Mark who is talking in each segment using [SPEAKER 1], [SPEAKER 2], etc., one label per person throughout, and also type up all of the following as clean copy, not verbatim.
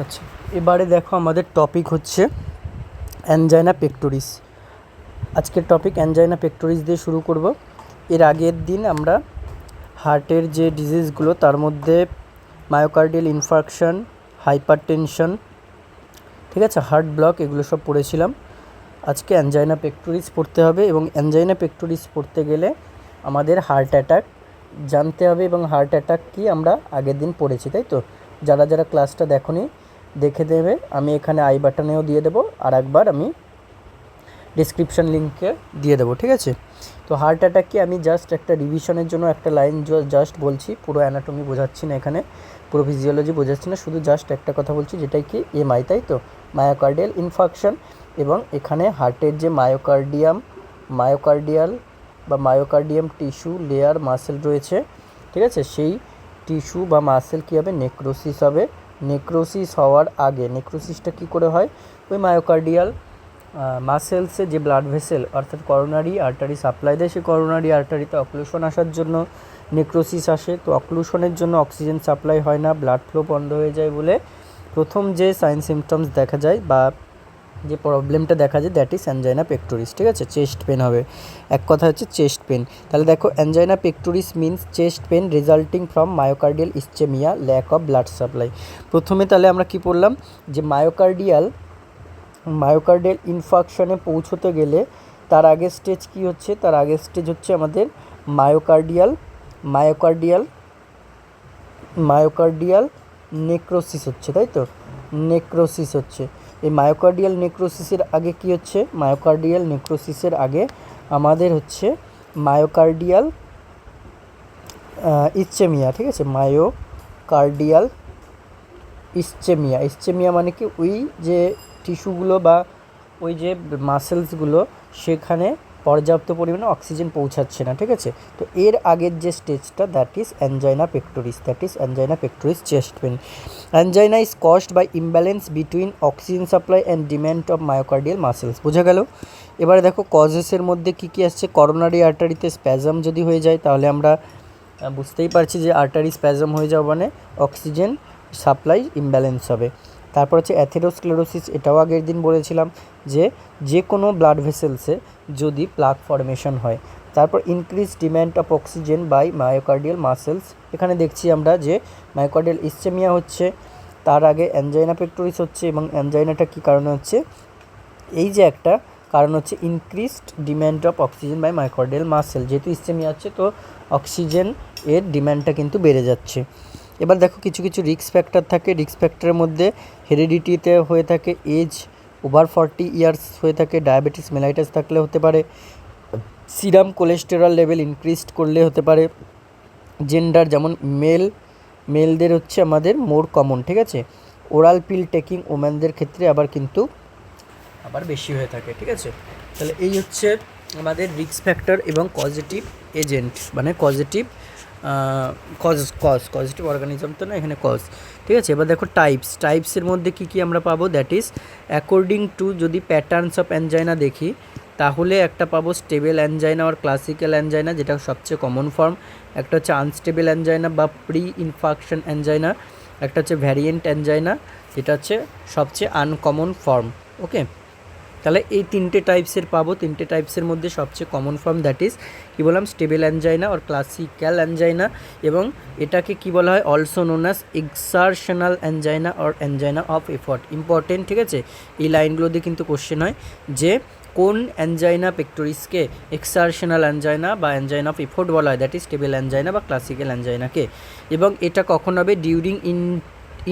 [SPEAKER 1] আচ্ছা, এবারে দেখো আমাদের টপিক হচ্ছে অ্যানজাইনা পেক্টোরিস। আজকের টপিক অ্যানজাইনা পেক্টোরিস দিয়ে শুরু করব। এর আগের দিন আমরা হার্টের যে ডিজিজগুলো তার মধ্যে মায়োকার্ডিয়াল ইনফার্কশন, হাইপারটেনশন, ঠিক আছে, হার্ট ব্লক, এগুলো সব পড়েছিলাম। আজকে অ্যানজাইনা পেক্টোরিস পড়তে হবে এবং অ্যানজাইনা পেক্টোরিস পড়তে গেলে আমাদের হার্ট অ্যাটাক জানতে হবে এবং হার্ট অ্যাটাক কি আমরা আগের দিন পড়েছি, তাই তো? যারা যারা ক্লাসটা দেখোনি দেখে দেবে, আমি এখানে আই বাটনেও দিয়ে দেবো, আর একবার আমি ডিসক্রিপশান লিঙ্কে দিয়ে দেবো, ঠিক আছে? তো হার্ট অ্যাটাক কি আমি জাস্ট একটা রিভিশনের জন্য একটা লাইন জাস্ট বলছি, পুরো অ্যানাটমি বোঝাচ্ছি না এখানে, পুরো ফিজিওলজি বোঝাচ্ছি না, শুধু জাস্ট একটা কথা বলছি, যেটাই কি এমআই, তাই তো, মায়োকার্ডিয়াল ইনফার্কশন। এবং এখানে হার্টের যে মায়োকার্ডিয়াল বা মায়োকার্ডিয়াম টিস্যু লেয়ার মাসেল রয়েছে, ঠিক আছে, সেই টিস্যু বা মাসেল কী হবে, নেক্রোসিস হবে। নেক্রোসিস হওয়ার আগে, নেক্রোসিসটা কী করে হয়, ওই মায়োকার্ডিয়াল মাসেলসে যে ব্লাড ভেসেল অর্থাৎ করোনারি আর্টারি সাপ্লাই দেয়, সেই করোনারি আর্টারিতে অক্লুশন আসার জন্য নেক্রোসিস আসে। তো অক্লুশনের জন্য অক্সিজেন সাপ্লাই হয় না, ব্লাড ফ্লো বন্ধ হয়ে যায় বলে প্রথম যে সাইন সিমটমস দেখা যায় বা যে প্রবলেমটা দেখা যায়, দ্যাট ইজ অ্যানজাইনা পেক্টোরিস, ঠিক আছে? চেস্ট পেন হবে, এক কথা হচ্ছে চেস্ট পেন। তাহলে দেখো, angina pectoris means chest pain resulting from myocardial ischaemia, lack of blood supply. প্রথমে তাহলে আমরা কি পড়লাম, যে মায়োকার্ডিয়াল ইনফার্কশনে পৌঁছতে গেলে তার আগের স্টেজ কি হচ্ছে, তার আগের স্টেজ হচ্ছে আমাদের মায়োকার্ডিয়াল নেক্রোসিস হচ্ছে, তাই তো? নেক্রোসিস হচ্ছে। এই মায়োকার্ডিয়াল নেক্রোসিসের আগে কি হচ্ছে, মায়োকার্ডিয়াল নেক্রোসিসের আগে আমাদের হচ্ছে মায়োকার্ডিয়াল ইসচেমিয়া, ঠিক আছে? মায়োকার্ডিয়াল ইসচেমিয়া মানে কি, ওই যে টিস্যুগুলো বা ওই যে মাসেলসগুলো, সেখানে পর্যাপ্ত পরিমাণে অক্সিজেন পৌঁছাচ্ছে না, ঠিক আছে? তো এর আগের যে স্টেজটা, that is angina pectoris chest pain. Angina is caused by imbalance between oxygen supply and demand of myocardial muscles. বোঝা গেল? এবারে দেখো কজেসের মধ্যে কী কী আসছে। করোনারি আর্টারিতে স্প্যাজম যদি হয়ে যায়, তাহলে আমরা বুঝতেই পারছি যে আর্টারি স্প্যাজম হয়ে যাওয়া মানে অক্সিজেন সাপ্লাই ইমব্যালেন্স হবে। তারপর হচ্ছে অ্যাথেরোস্ক্লেরোসিস, এটাও আগের দিন বলেছিলাম যে কোনো ব্লাড ভেসেলসে যদি প্লাক ফর্মেশন হয়। তারপর increase demand of oxygen by myocardial muscles, এখানে দেখছি আমরা যে মায়োকার্ডিয়াল ইসচেমিয়া হচ্ছে, তার আগে অ্যানজাইনা পেক্টোরিস হচ্ছে। এবং অ্যানজাইনাটা কী কারণে হচ্ছে, এই যে একটা কারণ হচ্ছে increased demand of oxygen by myocardial muscle, যেহেতু ইসচেমিয়া হচ্ছে তো অক্সিজেন এর ডিম্যান্ডটা কিন্তু বেড়ে যাচ্ছে। এবার দেখো, কিছু কিছু রিস্ক ফ্যাক্টর থাকে। রিস্ক ফ্যাক্টরের মধ্যে হেরিডিটিতে হয়ে থাকে, এজ ওভার 40 ইয়ার্স হয়ে থাকে, ডায়াবেটিস মেলাইটাস থাকলে হতে পারে, সিরাম কোলেস্টেরল লেভেল ইনক্রিজড করলে হতে পারে, জেন্ডার যেমন মেলদের হচ্ছে আমাদের মোর কমন, ঠিক আছে? ওরাল পিল টেকিং ওম্যানদের ক্ষেত্রে আবার বেশি হয়ে থাকে, ঠিক আছে? তাহলে এই হচ্ছে আমাদের রিস্ক ফ্যাক্টর এবং পজিটিভ এজেন্ট, মানে পজিটিভ পজিটিভ অর্গানিজম তো না, এখানে কজ, ঠিক আছে? এবার দেখো টাইপসের মধ্যে কী কী আমরা পাবো, দ্যাট ইজ অ্যাকর্ডিং টু, যদি প্যাটার্নস অফ অ্যানজাইনা দেখি, তাহলে একটা পাবো স্টেবল অ্যানজাইনা আর ক্লাসিক্যাল অ্যানজাইনা, যেটা সবচেয়ে কমন ফর্ম। একটা হচ্ছে আনস্টেবল অ্যানজাইনা বা প্রি ইনফার্কশন অ্যানজাইনা। একটা হচ্ছে ভ্যারিয়েন্ট অ্যানজাইনা, যেটা হচ্ছে সবচেয়ে আনকমন ফর্ম। ওকে, তাহলে এই তিনটে টাইপসের পাবো। তিনটে টাইপসের মধ্যে সবচেয়ে কমন ফর্ম, দ্যাট ইজ কী বললাম, স্টেবল অ্যানজাইনা আর ক্লাসিক্যাল অ্যানজাইনা। এবং এটাকে কি বলা হয়, also known as exertional angina or angina of effort. Important, ঠিক আছে? এই লাইনগুলো দিয়ে কিন্তু কোশ্চেন হয় যে কোন অ্যানজাইনা পেক্টোরিসকে এক্সারশনাল অ্যানজাইনা বা অ্যানজাইনা অফ এফোর্ট বলা হয়, দ্যাট ইজ স্টেবল অ্যানজাইনা বা ক্লাসিক্যাল অ্যানজাইনাকে। এবং এটা কখন হবে, during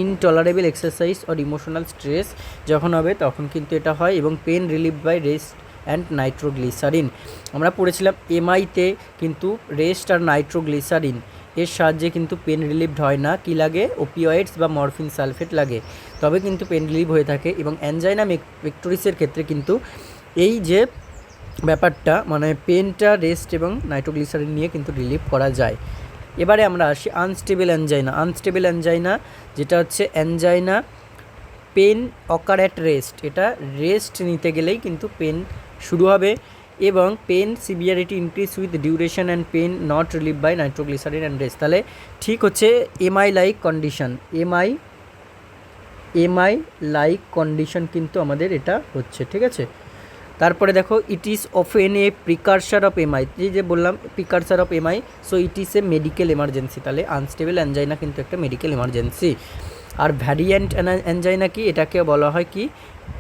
[SPEAKER 1] intolerable exercise or emotional stress যখন হবে, তখন কিন্তু এটা হয়। এবং pain relieve by rest and nitroglycerin, আমরা পড়েছিলাম এমআইতে কিন্তু রেস্ট আর নাইট্রোগ্লিসারিন এর সাহায্যে কিন্তু পেন রিলিভড হয় না। কী লাগে, ওপিওয়েডস বা মরফিন সালফেট লাগে, তবে কিন্তু পেন রিলিভ হয়ে থাকে। এবং অ্যানজাইনা পেক্টোরিসের ক্ষেত্রে কিন্তু এই যে ব্যাপারটা, মানে পেনটা রেস্ট এবং নাইট্রোগ্লিসারিন নিয়ে কিন্তু রিলিভ করা যায়। এবারে আমরা আসি আনস্টেবল অ্যানজাইনা, যেটা হচ্ছে angina pain occur at rest, এটা রেস্ট নিতে গেলেই কিন্তু পেন শুরু হবে। এবং pain severity increase with duration and pain not relieve by nitroglycerin and rest. তাহলে ঠিক হচ্ছে MI like condition, MI like condition কিন্তু আমাদের এটা হচ্ছে, ঠিক আছে। তারপরে দেখো it is often a precursor of MI, যে বললাম precursor of MI, so it is a medical emergency, তাহলে আনস্টেবল অ্যাঞ্জাইনা কিন্তু একটা মেডিকেল এমার্জেন্সি। আর ভ্যারিয়েন্ট অ্যাঞ্জাইনা কি, এটাকে বলা হয় কি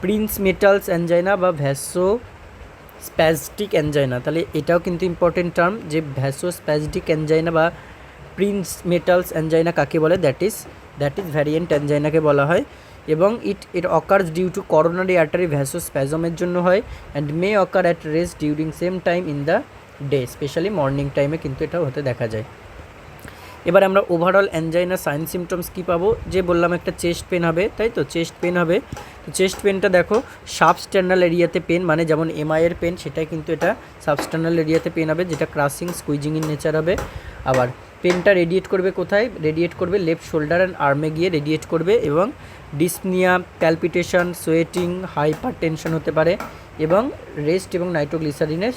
[SPEAKER 1] প্রিন্স মেটালস অ্যাঞ্জাইনা বা ভ্যাসো স্প্যাজটিক অ্যাঞ্জাইনা, তাহলে এটাও কিন্তু ইম্পর্টেন্ট টার্ম যে ভ্যাসো স্প্যাজটিক অ্যাঞ্জাইনা বা প্রিন্স মেটালস অ্যাঞ্জাইনা কাকে বলে, দ্যাট ইজ ভ্যারিয়েন্ট অ্যাঞ্জাইনাকে বলা হয়। এবং it occurs due to coronary artery ভ্যাসোস্প্যাজমের জন্য হয় and may occur at rest during same time in the day, specially morning টাইমে কিন্তু এটা হতে দেখা যায়। এবার আমরা ওভারঅল অ্যাঞ্জাইনা সাইন সিমটমস কী পাবো, যে বললাম একটা চেস্ট পেন হবে, তাই তো চেস্ট পেন হবে। তো চেস্ট পেনটা দেখো সাবস্টার্নাল এরিয়াতে পেন, মানে যেমন এমআইয়ের পেন সেটাই কিন্তু এটা সাবস্টার্নাল এরিয়াতে পেন হবে, যেটা ক্রাসিং স্কুইজিং ইন নেচার হবে। আবার পেনটা রেডিয়েট করবে কোথায়, রেডিয়েট করবে লেফট শোল্ডার অ্যান্ড আর্মে গিয়ে রেডিয়েট করবে, এবং dyspnoea, palpitation, sweating, hyper tension হতে পারে, এবং রেস্ট এবং নাইট্রোগ্লিসারিনের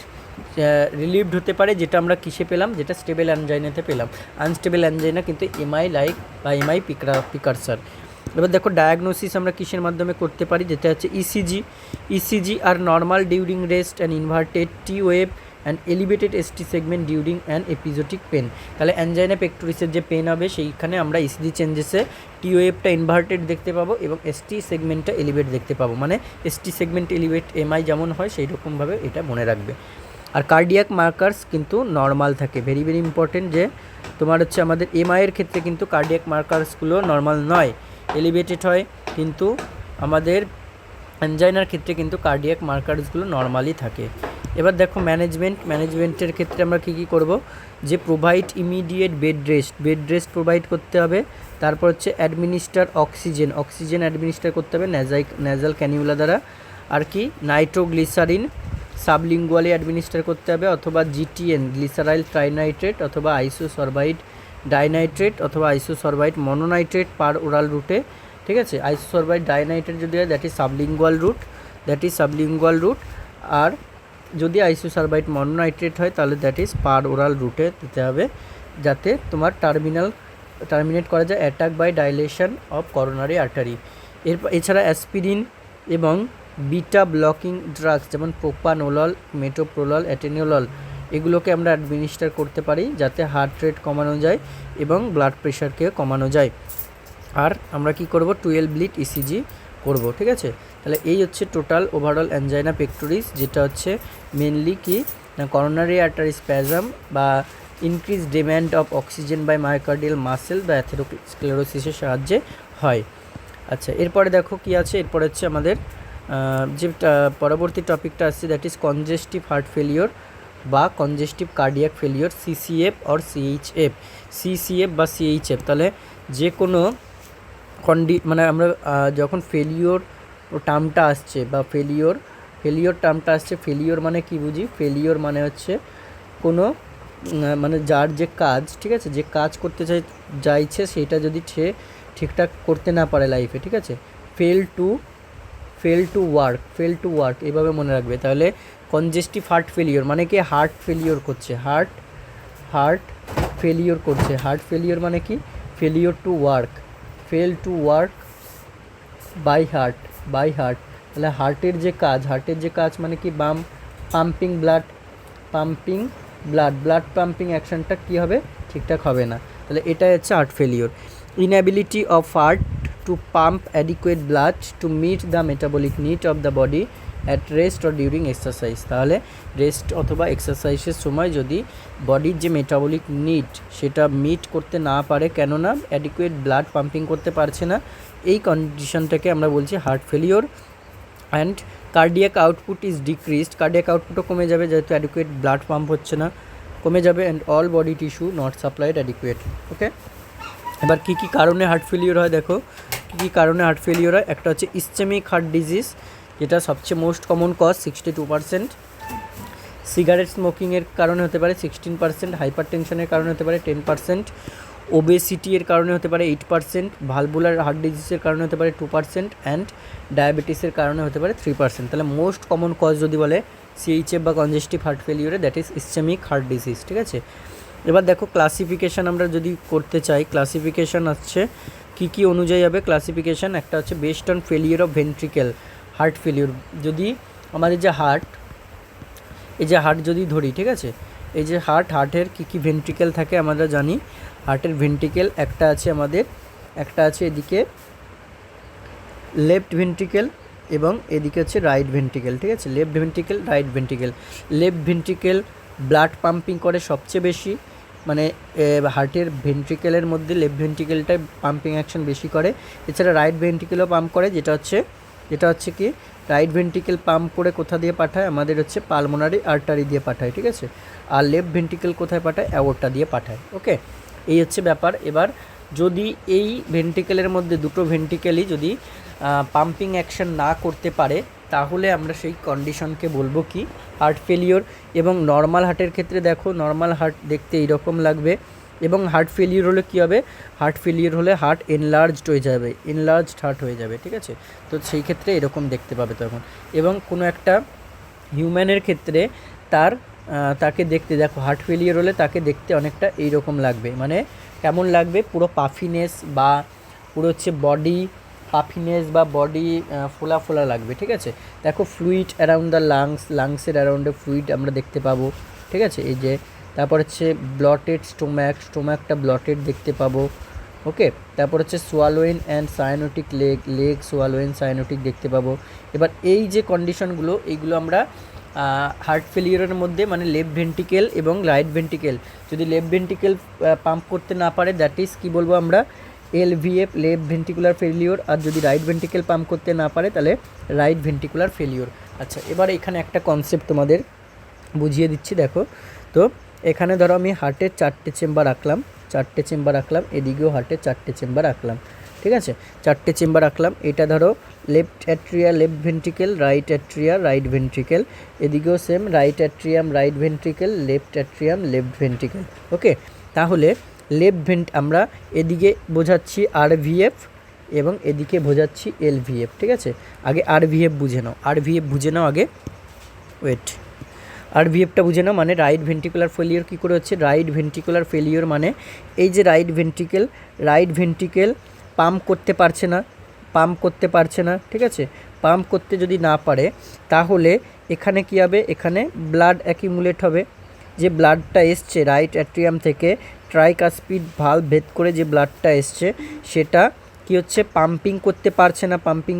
[SPEAKER 1] রিলিভড হতে পারে, যেটা আমরা কিসে পেলাম, যেটা স্টেবল অ্যাঞ্জাইনাতে পেলাম। আনস্টেবল অ্যাঞ্জাইনা কিন্তু এমআই লাইক বা এমআই প্রিকারসার। এবার দেখো ডায়াগনোসিস আমরা কিসের মাধ্যমে করতে পারি, যেটা হচ্ছে ইসিজি আর normal during rest and inverted T wave and elevated ST segment during and episodic pain. তাহলে অ্যাঞ্জাইনা পেক্টোরিসের যে পেন হবে সেইখানে আমরা ইসিজি চেঞ্জেসে টি ওয়েভটা ইনভার্টেড দেখতে পাবো এবং এসটি সেগমেন্টটা এলিভেট দেখতে পাবো, মানে এসটি সেগমেন্ট এলিভেট এমআই যেমন হয় সেই রকমভাবে এটা মনে রাখবে। আর কার্ডিয়াক মার্কার্স কিন্তু নর্মাল থাকে, ভেরি ভেরি ইম্পর্টেন্ট, যে তোমার হচ্ছে আমাদের এমআইয়ের ক্ষেত্রে কিন্তু কার্ডিয়াক মার্কার্সগুলো নর্মাল নয়, এলিভেটেড হয়, কিন্তু আমাদের অ্যাঞ্জাইনার ক্ষেত্রে কিন্তু কার্ডিয়াক মার্কার্সগুলো নর্মালি থাকে। এবার দেখো ম্যানেজমেন্টের ক্ষেত্রে আমরা কী করব, যে provide immediate bed rest provide করতে হবে। তারপর হচ্ছে অ্যাডমিনিস্টার অক্সিজেন অ্যাডমিনিস্টার করতে হবে ন্যাজাল ক্যানিউলা দ্বারা। আর কি নাইট্রোগ্লিসারিন সাবলিঙ্গুয়ালি অ্যাডমিনিস্টার করতে হবে, অথবা জিটিএন গ্লিসারাইল ট্রাইনাইট্রেট অথবা আইসোসরবাইড ডাইনাইট্রেট অথবা আইসোসরবাইড মনোনাইট্রেট পার ওরাল রুটে, ঠিক আছে। আইসোসরবাইড ডাইনাইট্রেট যদি হয় দ্যাট ইজ সাবলিঙ্গুয়াল রুট, আর যদি আইসোসরবাইড মনোনাইট্রেট হয় তাহলে দ্যাট ইজ পার ওরাল রুটে দিতে হবে, যাতে তোমার টার্মিনেট করা যায় attack by dilation of coronary artery. এছাড়া অ্যাসপিরিন এবং বিটা ব্লকিং ড্রাগস যেমন প্রোপানোলল, মেটোপ্রোলল, অ্যাটেনিওলল এগুলোকে আমরা অ্যাডমিনিস্টার করতে পারি, যাতে হার্ট রেট কমানো যায় এবং ব্লাড প্রেশারকেও কমানো যায়। আর আমরা কি করব, 12 ব্লিড ইসিজি করব, ঠিক আছে। তাহলে এই হচ্ছে টোটাল ওভারঅল অ্যাঞ্জাইনা পেক্টোরিস, যেটা হচ্ছে মেনলি কি না করোনারি আর্টারি স্প্যাজম বা increase demand of oxygen by myocardial muscle বা অ্যাথেরোস্ক্লেরোসিসের সাহায্যে হয়। আচ্ছা, এরপরে দেখো কি আছে, এরপরে হচ্ছে আমাদের যে পরবর্তী টপিকটা আসছে that is congestive heart failure বা congestive cardiac failure, CCF or CHF বা সিএইচএফ। তাহলে যে কোনো মানে আমরা যখন ফেলিওর টার্মটা আসছে বা ফেলিওর টার্মটা আসছে, ফেলিওর মানে কি বুঝি, ফেলিওর মানে হচ্ছে কোনো মানে যার যে কাজ, ঠিক আছে, যে কাজ করতে চাইছে সেটা যদি সে ঠিকঠাক করতে না পারে লাইফে, ঠিক আছে, ফেল টু ওয়ার্ক এভাবে মনে রাখবে। তাহলে কনজেস্টিভ হার্ট ফেলিওর মানে কি হার্ট ফেলিওর করছে, হার্ট ফেলিওর মানে কি fail to work by heart. তাহলে হার্টের যে কাজ মানে কি পাম্পিং ব্লাড পাম্পিং অ্যাকশনটা কী হবে, ঠিকঠাক হবে না, তাহলে এটাই হচ্ছে heart failure. Inability of heart to pump adequate blood to meet the metabolic need of the body at rest or during exercise. তাহলে রেস্ট অথবা এক্সারসাইজের সময় যদি বডির যে মেটাবলিক নিড সেটা মিট করতে না পারে, কেননা অ্যাডিকুয়েট ব্লাড পাম্পিং করতে পারছে না, এই কন্ডিশনটাকে আমরা বলছি heart failure. And cardiac output is decreased, cardiac আউটপুটও কমে যাবে যেহেতু অ্যাডিকুয়েট ব্লাড পাম্প হচ্ছে না, কমে যাবে। And all body tissue not supplied adequate. Okay, এবার কী কী কারণে হার্ট ফেলিওর হয়, দেখো কী কারণে হার্ট ফেলিওর হয়। একটা হচ্ছে ইসচেমিক হার্ট ডিজিজ, যেটা সবচেয়ে মোস্ট কমন কজ 62%, সিগারেট স্মোকিংয়ের কারণে হতে পারে 16%, হাইপার টেনশনের কারণে হতে পারে 10%, ওবেসিটি এর কারণে হতে পারে 8%, ভালভুলার হার্ট ডিজিজের কারণে হতে পারে 2%, অ্যান্ড ডায়াবেটিসের কারণে হতে পারে 3%। তাহলে মোস্ট কমন কজ যদি বলে সিএইচএফ বা কনজেস্টিভ হার্ট ফেলিওরে that is ischaemic heart disease, ঠিক আছে। এবার দেখো ক্লাসিফিকেশান আমরা যদি করতে চাই, ক্লাসিফিকেশান হচ্ছে কী অনুযায়ী হবে ক্লাসিফিকেশান। একটা হচ্ছে based on failure of ventricle, heart failure. যদি আমাদের যে হার্ট, এই যে হার্ট যদি ধরি, ঠিক আছে, এই যে হার্টের কী ভেন্ট্রিকেল থাকে আমরা জানি। হার্টের ভেন্ট্রিকেল একটা আছে আমাদের, একটা আছে এদিকে লেফট ভেন্ট্রিকেল এবং এদিকে হচ্ছে রাইট ভেন্ট্রিকেল, ঠিক আছে, left ventricle, right ventricle. Left ventricle blood pumping করে সবচেয়ে বেশি, মানে হার্টের ভেন্ট্রিকেলের মধ্যে লেফট ভেন্ট্রিকেলটাই পাম্পিং অ্যাকশন বেশি করে। এছাড়া রাইট ভেন্ট্রিকেলও পাম্প করে, যেটা হচ্ছে কি রাইট ভেন্ট্রিকেল পাম্প করে কোথা দিয়ে পাঠায় আমাদের হচ্ছে পালমোনারি আর্টারি দিয়ে পাঠায়, ঠিক আছে। আর লেফট ভেন্ট্রিকেল কোথায় পাঠায়, অ্যাওর্টা দিয়ে পাঠায়। ওকে, এই হচ্ছে ব্যাপার। এবার যদি এই ভেন্ট্রিকেলের মধ্যে দুটো ভেন্ট্রিকেলই যদি পাম্পিং অ্যাকশন না করতে পারে, তাহলে আমরা সেই কন্ডিশনকে বলবো কি হার্ট ফেলিওর। এবং নর্মাল হার্টের ক্ষেত্রে দেখো, নর্মাল হার্ট দেখতে এইরকম লাগবে। এবং হার্ট ফেলিওর হলে কী হবে, হার্ট ফেলিওর হলে হার্ট এনলার্জড হয়ে যাবে, এনলার্জড হার্ট হয়ে যাবে, ঠিক আছে। তো সেই ক্ষেত্রে এরকম দেখতে পাবে তখন। এবং কোনো একটা হিউম্যানের ক্ষেত্রে তাকে দেখতে, দেখো হার্ট ফেলিওর হলে তাকে দেখতে অনেকটা এইরকম লাগবে। মানে কেমন লাগবে, পুরো পাফিনেস বা পুরো হচ্ছে বডি পাফিনেস বা বডি ফোলা ফোলা লাগবে, ঠিক আছে। দেখো ফ্লুইড অ্যারাউন্ড দ্য লাংসের অ্যারাউন্ডে ফ্লুইড আমরা দেখতে পাবো, ঠিক আছে। এই যে তারপর হচ্ছে ব্লটেড স্টোম্যাকটা ব্লটেড দেখতে পাবো। ওকে, তারপর হচ্ছে সোয়ালোইন অ্যান্ড সায়ানোটিক লেগ সোয়ালোইন সায়ানোটিক দেখতে পাবো। এবার এই যে কন্ডিশনগুলো, এইগুলো আমরা হার্ট ফেলিওরের মধ্যে, মানে লেফট ভেন্ট্রিকেল এবং রাইট ভেন্ট্রিকেল, যদি লেফট ভেন্ট্রিকেল পাম্প করতে না পারে, দ্যাট ইজ কী বলবো আমরা, LVF, লেফট ভেন্ট্রিকুলার ফেলিওর। আর যদি রাইট ভেন্ট্রিকেল পাম্প করতে না পারে, তাহলে রাইট ভেন্ট্রিকুলার ফেলিওর। আচ্ছা, এবার এখানে একটা কনসেপ্ট তোমাদের বুঝিয়ে দিচ্ছি, দেখো। তো এখানে ধরো আমি হার্টের 4টে চেম্বার রাখলাম, এদিকেও হার্টের 4টে চেম্বার রাখলাম, ঠিক আছে, 4টে চেম্বার রাখলাম। এটা ধরো left atria, left ventricle, right atria, right ventricle. এদিকেও same, right atrium, right ventricle, left atrium, left ventricle. Okay, তাহলে আমরা এদিকে বোঝাচ্ছি RVF এবং এদিকে বোঝাচ্ছি LVF, ঠিক আছে। আগে RVF বুঝে নাও আগে, ওয়েট, RVFটা বুঝে নাও। মানে রাইট ভেন্ট্রিকুলার ফেলিওর কী করে হচ্ছে, রাইট ভেন্ট্রিকুলার ফেলিওর মানে এই যে রাইট ভেন্ট্রিকেল পাম্প করতে পারছে না, ঠিক আছে। পাম্প করতে যদি না পারে, তাহলে এখানে কী হবে, এখানে ব্লাড অ্যাকিমুলেট হবে। যে ব্লাডটা এসছে রাইট অ্যাট্রিয়াম থেকে, ট্রাইকাসপিড ভালভ ভেদ করে যে ব্লাডটা এসছে, সেটা কি হচ্ছে, পাম্পিং করতে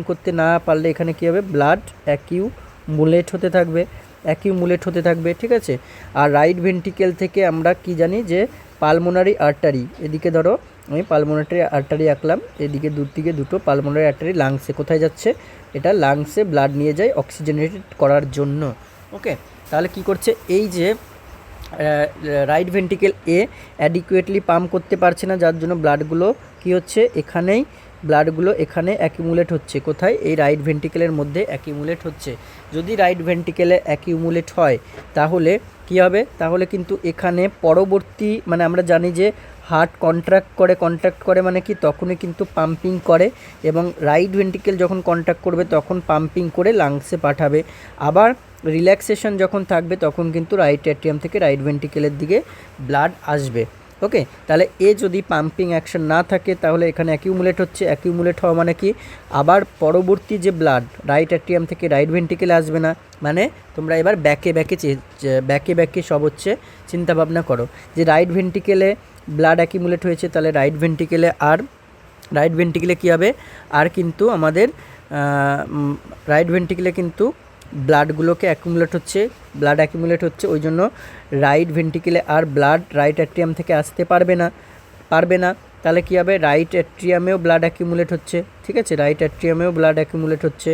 [SPEAKER 1] করতে না পারলে এখানে কী হবে, ব্লাড অ্যাকিউমুলেট হতে থাকবে, ঠিক আছে। আর রাইট ভেন্ট্রিকেল থেকে আমরা কি জানি, যে পালমোনারি আর্টারি, এদিকে ধরো আমি পালমোনারি আর্টারি আঁকলাম, এদিকে দুটো পালমোনারি আর্টারি লাংসে, কোথায় যাচ্ছে, এটা লাংসে ব্লাড নিয়ে যায় অক্সিজেনেটেড করার জন্য। ওকে, তাহলে কি করছে, এই যে রাইট ভেন্ট্রিকেল অ্যাডিকুয়েটলি পাম্প করতে পারছে না, যার জন্য ব্লাডগুলো কি হচ্ছে, এখানে অ্যাকিউমুলেট হচ্ছে, কোথায়, এই রাইট ভেন্ট্রিকেলের মধ্যে অ্যাকিউমুলেট হচ্ছে। যদি রাইট ভেন্ট্রিকেলে অ্যাকিউমুলেট হয়, তাহলে কি হবে, তাহলে কিন্তু এখানে পরবর্তী, মানে আমরা জানি যে হার্ট কন্ট্রাক্ট করে মানে কি, তখনই কিন্তু পাম্পিং করে। এবং রাইট ভেন্ট্রিকেল যখন কন্ট্রাক্ট করবে, তখন পাম্পিং করে লাংসে পাঠাবে। আবার রিল্যাক্সেশন যখন থাকবে, তখন কিন্তু রাইট অ্যাট্রিয়াম থেকে রাইট ভেন্ট্রিকেলের দিকে ব্লাড আসবে। ওকে, তাহলে যদি পাম্পিং অ্যাকশন না থাকে, তাহলে এখানে অ্যাকিউমুলেট হওয়া মানে কি, আবার পরবর্তী যে ব্লাড রাইট অ্যাট্রিয়াম থেকে রাইট ভেন্ট্রিকেলে আসবে না। মানে তোমরা এবার ব্যাকে সব হচ্ছে চিন্তাভাবনা করো, যে রাইট ভেন্ট্রিকেলে ব্লাড অ্যাকিউমুলেট হয়েছে, তাহলে রাইট ভেন্ট্রিকেলে কী হবে, আর কিন্তু আমাদের রাইট ভেন্ট্রিকেলে কিন্তু ব্লাডগুলোকে ব্লাড অ্যাকিউমুলেট হচ্ছে, ওই জন্য রাইট ভেন্ট্রিকেলে আর ব্লাড রাইট অ্যাট্রিয়াম থেকে আসতে পারবে না। তাহলে কী হবে, রাইট অ্যাট্রিয়ামেও ব্লাড অ্যাকিউমুলেট হচ্ছে, ঠিক আছে, রাইট অ্যাট্রিয়ামেও ব্লাড অ্যাকিউমুলেট হচ্ছে।